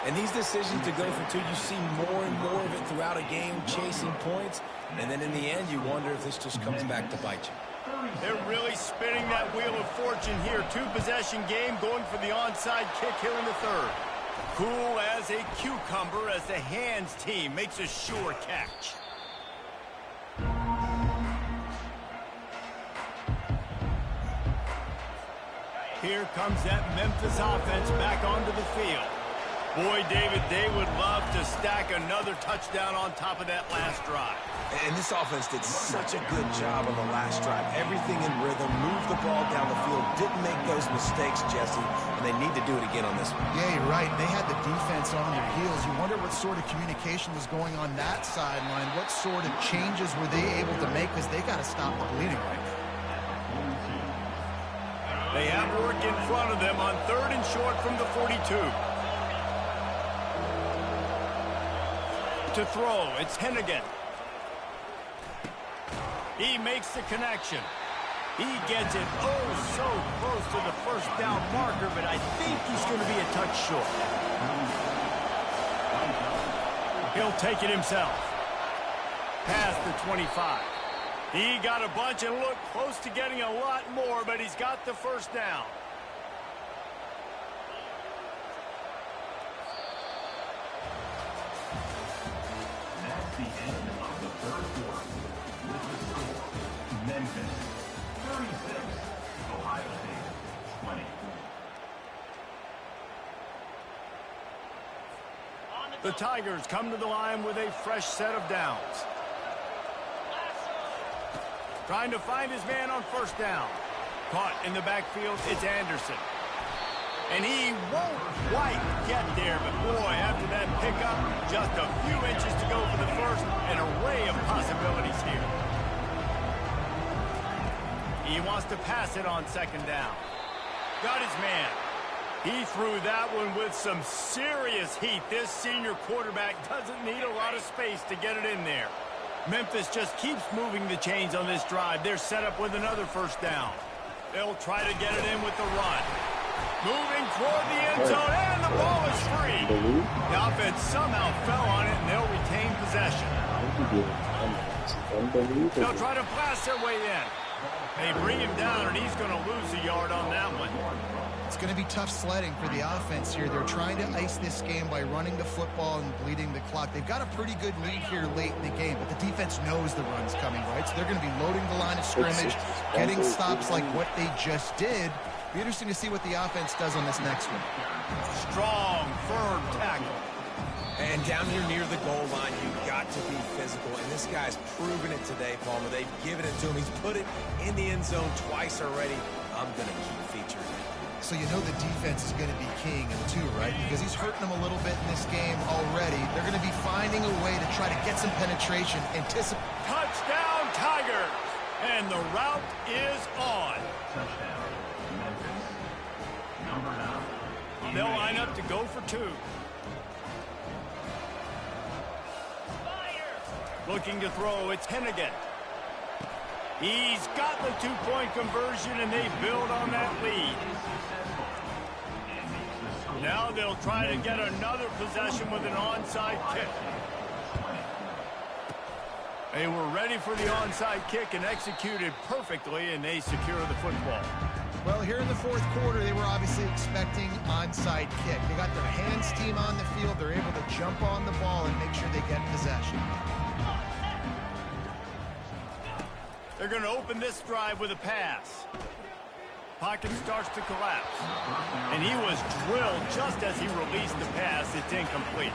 And these decisions to go for two, you see more and more of it throughout a game, chasing points. And then in the end, you wonder if this just comes back to bite you. They're really spinning that wheel of fortune here. Two-possession game going for the onside kick here in the third. Cool as a cucumber as the hands team makes a sure catch. Here comes that Memphis offense back onto the field. Boy, David, they would love to stack another touchdown on top of that last drive. And this offense did such a good job on the last drive. Everything in rhythm, moved the ball down the field, didn't make those mistakes, Jesse, and they need to do it again on this one. Yeah, you're right. They had the defense on their heels. You wonder what sort of communication was going on that sideline. What sort of changes were they able to make, because they got to stop the bleeding right now. They have work in front of them on 3rd and short from the 42. To throw, it's Hennigan. He makes the connection. He gets it oh so close to the first down marker, but I think he's going to be a touch short. He'll take it himself. Past the 25. He got a bunch and looked close to getting a lot more, but he's got the first down. That's the end of the third quarter. With the score, Memphis 36, Ohio State 20. The Tigers come to the line with a fresh set of downs. Trying to find his man on first down. Caught in the backfield, it's Anderson. And he won't quite get there, but boy, after that pickup, just a few inches to go for the first. An array of possibilities here. He wants to pass it on 2nd down. Got his man. He threw that one with some serious heat. This senior quarterback doesn't need a lot of space to get it in there. Memphis just keeps moving the chains on this drive. They're set up with another first down. They'll try to get it in with the run. Moving toward the end zone, and the ball is free. The offense somehow fell on it, and they'll retain possession. They'll try to blast their way in. They bring him down, and he's going to lose a yard on that one. It's going to be tough sledding for the offense here. They're trying to ice this game by running the football and bleeding the clock. They've got a pretty good lead here late in the game, but the defense knows the run's coming, right? So they're going to be loading the line of scrimmage, getting stops like what they just did. Be interesting to see what the offense does on this next one. Strong, firm tackle. And down here near the goal line, you've got to be physical. And this guy's proven it today, Palmer. They've given it to him. He's put it in the end zone twice already. I'm going to keep featuring it. So you know the defense is going to be king in two, right? Because he's hurting them a little bit in this game already. They're going to be finding a way to try to get some penetration. Touchdown, Tigers! And the route is on. Touchdown, Memphis. Number 9. They'll line up to go for 2. Looking to throw, it's Hennigan. He's got the 2-point conversion, and they build on that lead. Now they'll try to get another possession with an onside kick. They were ready for the onside kick and executed perfectly, and they secure the football. Well, here in the fourth quarter, they were obviously expecting onside kick. They got their hands team on the field. They're able to jump on the ball and make sure they get possession. They're going to open this drive with a pass. Pocket starts to collapse. And he was drilled just as he released the pass. It's incomplete.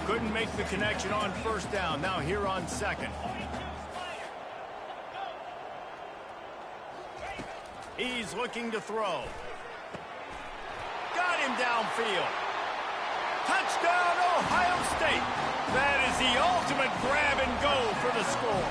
Couldn't make the connection on first down. Now here on 2nd. He's looking to throw. Got him downfield. Touchdown, Ohio State. That is the ultimate grab and go for the score.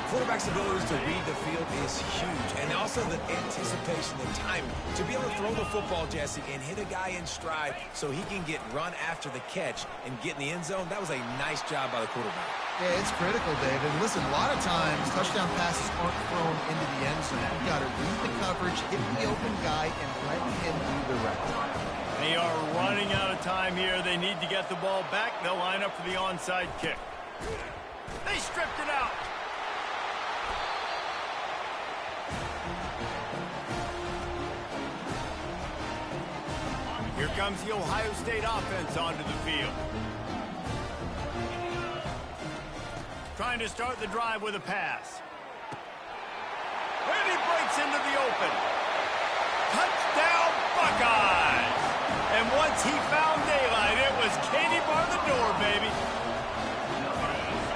Quarterback's abilities to read the field is huge, and also the anticipation, the timing. To be able to throw the football, Jesse, and hit a guy in stride so he can get run after the catch and get in the end zone, that was a nice job by the quarterback. Yeah, it's critical, David. Listen, a lot of times touchdown passes aren't thrown into the end zone. You've got to read the coverage, hit the open guy, and let him do the rest. They are running out of time here. They need to get the ball back. They'll line up for the onside kick. They stripped it out. Here comes the Ohio State offense onto the field. Trying to start the drive with a pass. And he breaks into the open. Touchdown, Buckeyes! And once he found daylight, it was Katie bar the door, baby.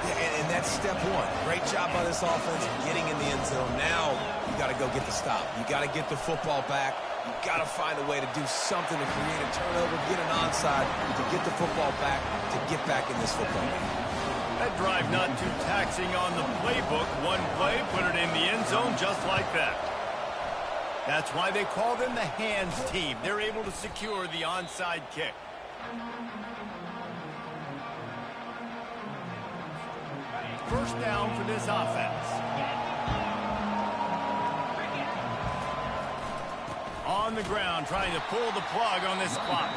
Yeah, and that's step one. Great job by this offense getting in the end zone. Now you got to go get the stop. You got to get the football back. You got to find a way to do something to create a turnover, get an onside, to get the football back, to get back in this football game. That drive not too taxing on the playbook. One play, put it in the end zone just like that. That's why they call them the hands team. They're able to secure the onside kick. First down for this offense. On the ground, trying to pull the plug on this clock.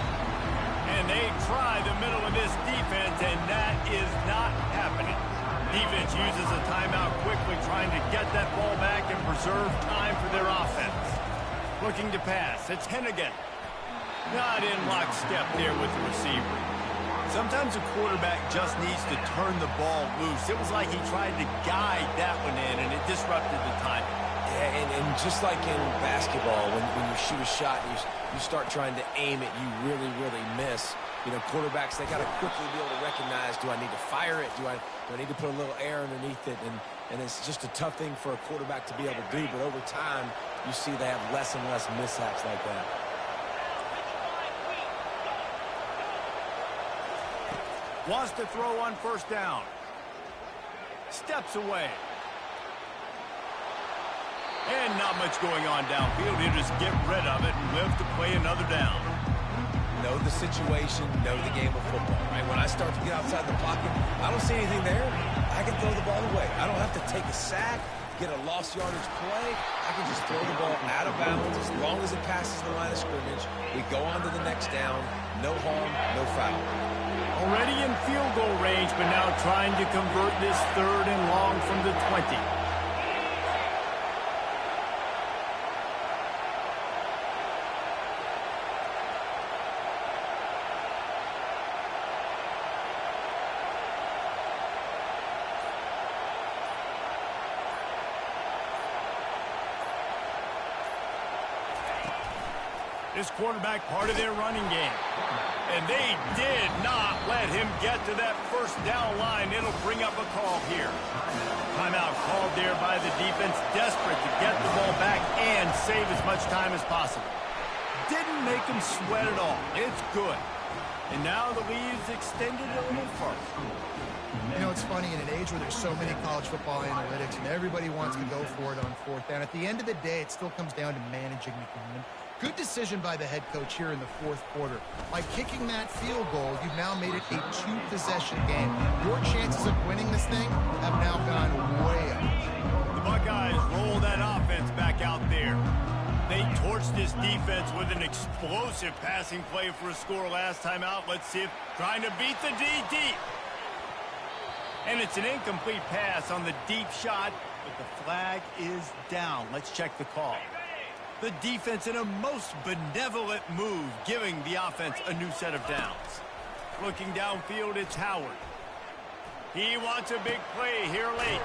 And they try the middle of this defense, and that is not happening. Defense uses a timeout quickly, trying to get that ball back and preserve time for their offense. Looking to pass. It's Hennigan. Not in lockstep there with the receiver. Sometimes a quarterback just needs to turn the ball loose. It was like he tried to guide that one in, and it disrupted the timing. Yeah, and just like in basketball, when you shoot a shot and you start trying to aim it, you really, really miss. You know, quarterbacks, they got to quickly be able to recognize, do I need to fire it? Do I need to put a little air underneath it? And it's just a tough thing for a quarterback to be able to do. But over time, you see they have less and less mishaps like that. Wants to throw on first down. Steps away. And not much going on downfield. He'll just get rid of it and live to play another down. Know the situation, know the game of football, right? When I start to get outside the pocket, I don't see anything there. I can throw the ball away. I don't have to take a sack, get a lost yardage play. I can just throw the ball out of bounds as long as it passes the line of scrimmage. We go on to the next down. No harm, no foul. Already in field goal range, but now trying to convert this third and long from the 20. This quarterback part of their running game. And they did not let him get to that first down line. It'll bring up a call here. Timeout called there by the defense, desperate to get the ball back and save as much time as possible. Didn't make him sweat at all. It's good. And now the lead's extended a little further. You know, it's funny, in an age where there's so many college football analytics and everybody wants to go for it on fourth down, at the end of the day, it still comes down to managing the game. Good decision by the head coach here in the fourth quarter. By kicking that field goal, you've now made it a two-possession game. Your chances of winning this thing have now gone way up. The Buckeyes roll that offense back out there. They torched this defense with an explosive passing play for a score last time out. Let's see if trying to beat the D deep. And it's an incomplete pass on the deep shot, but the flag is down. Let's check the call. The defense in a most benevolent move, giving the offense a new set of downs. Looking downfield, it's Howard. He wants a big play here late.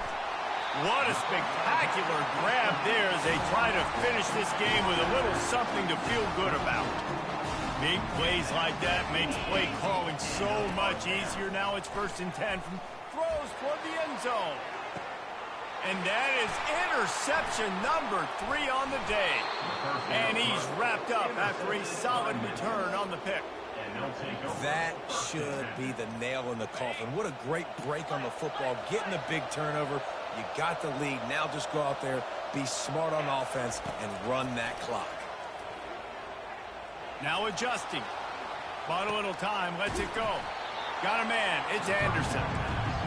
What a spectacular grab there as they try to finish this game with a little something to feel good about. Big plays like that makes play calling so much easier. Now it's 1st and 10 from throws toward the end zone. And that is interception number 3 on the day. And he's wrapped up after a solid return on the pick. That should be the nail in the coffin. What a great break on the football, getting the big turnover. You got the lead. Now just go out there, be smart on offense, and run that clock. Now adjusting. Bought a little time, lets it go. Got a man, it's Anderson.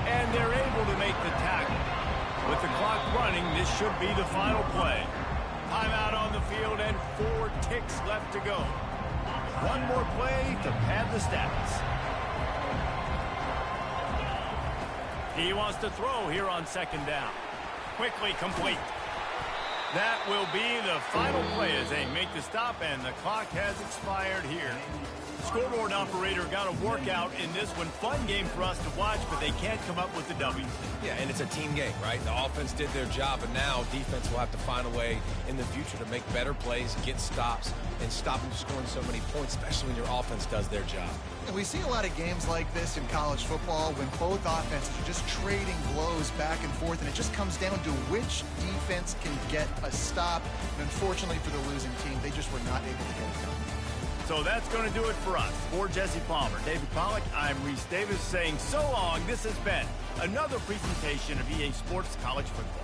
And they're able to make the tackle. With the clock running, this should be the final play. Timeout on the field and 4 ticks left to go. One more play to pad the stats. He wants to throw here on 2nd down. Quickly complete. That will be the final play as they make the stop, and the clock has expired here. Scoreboard operator got a workout in this one. Fun game for us to watch, but they can't come up with the W. Yeah, and it's a team game, right? The offense did their job, and now defense will have to find a way in the future to make better plays, get stops, and stop them scoring so many points, especially when your offense does their job. And we see a lot of games like this in college football when both offenses are just trading blows back and forth, and it just comes down to which defense can get a stop. And unfortunately for the losing team, they just were not able to get it done. So that's going to do it for us. For Jesse Palmer, David Pollack, I'm Reese Davis saying so long. This has been another presentation of EA Sports College Football.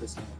This one.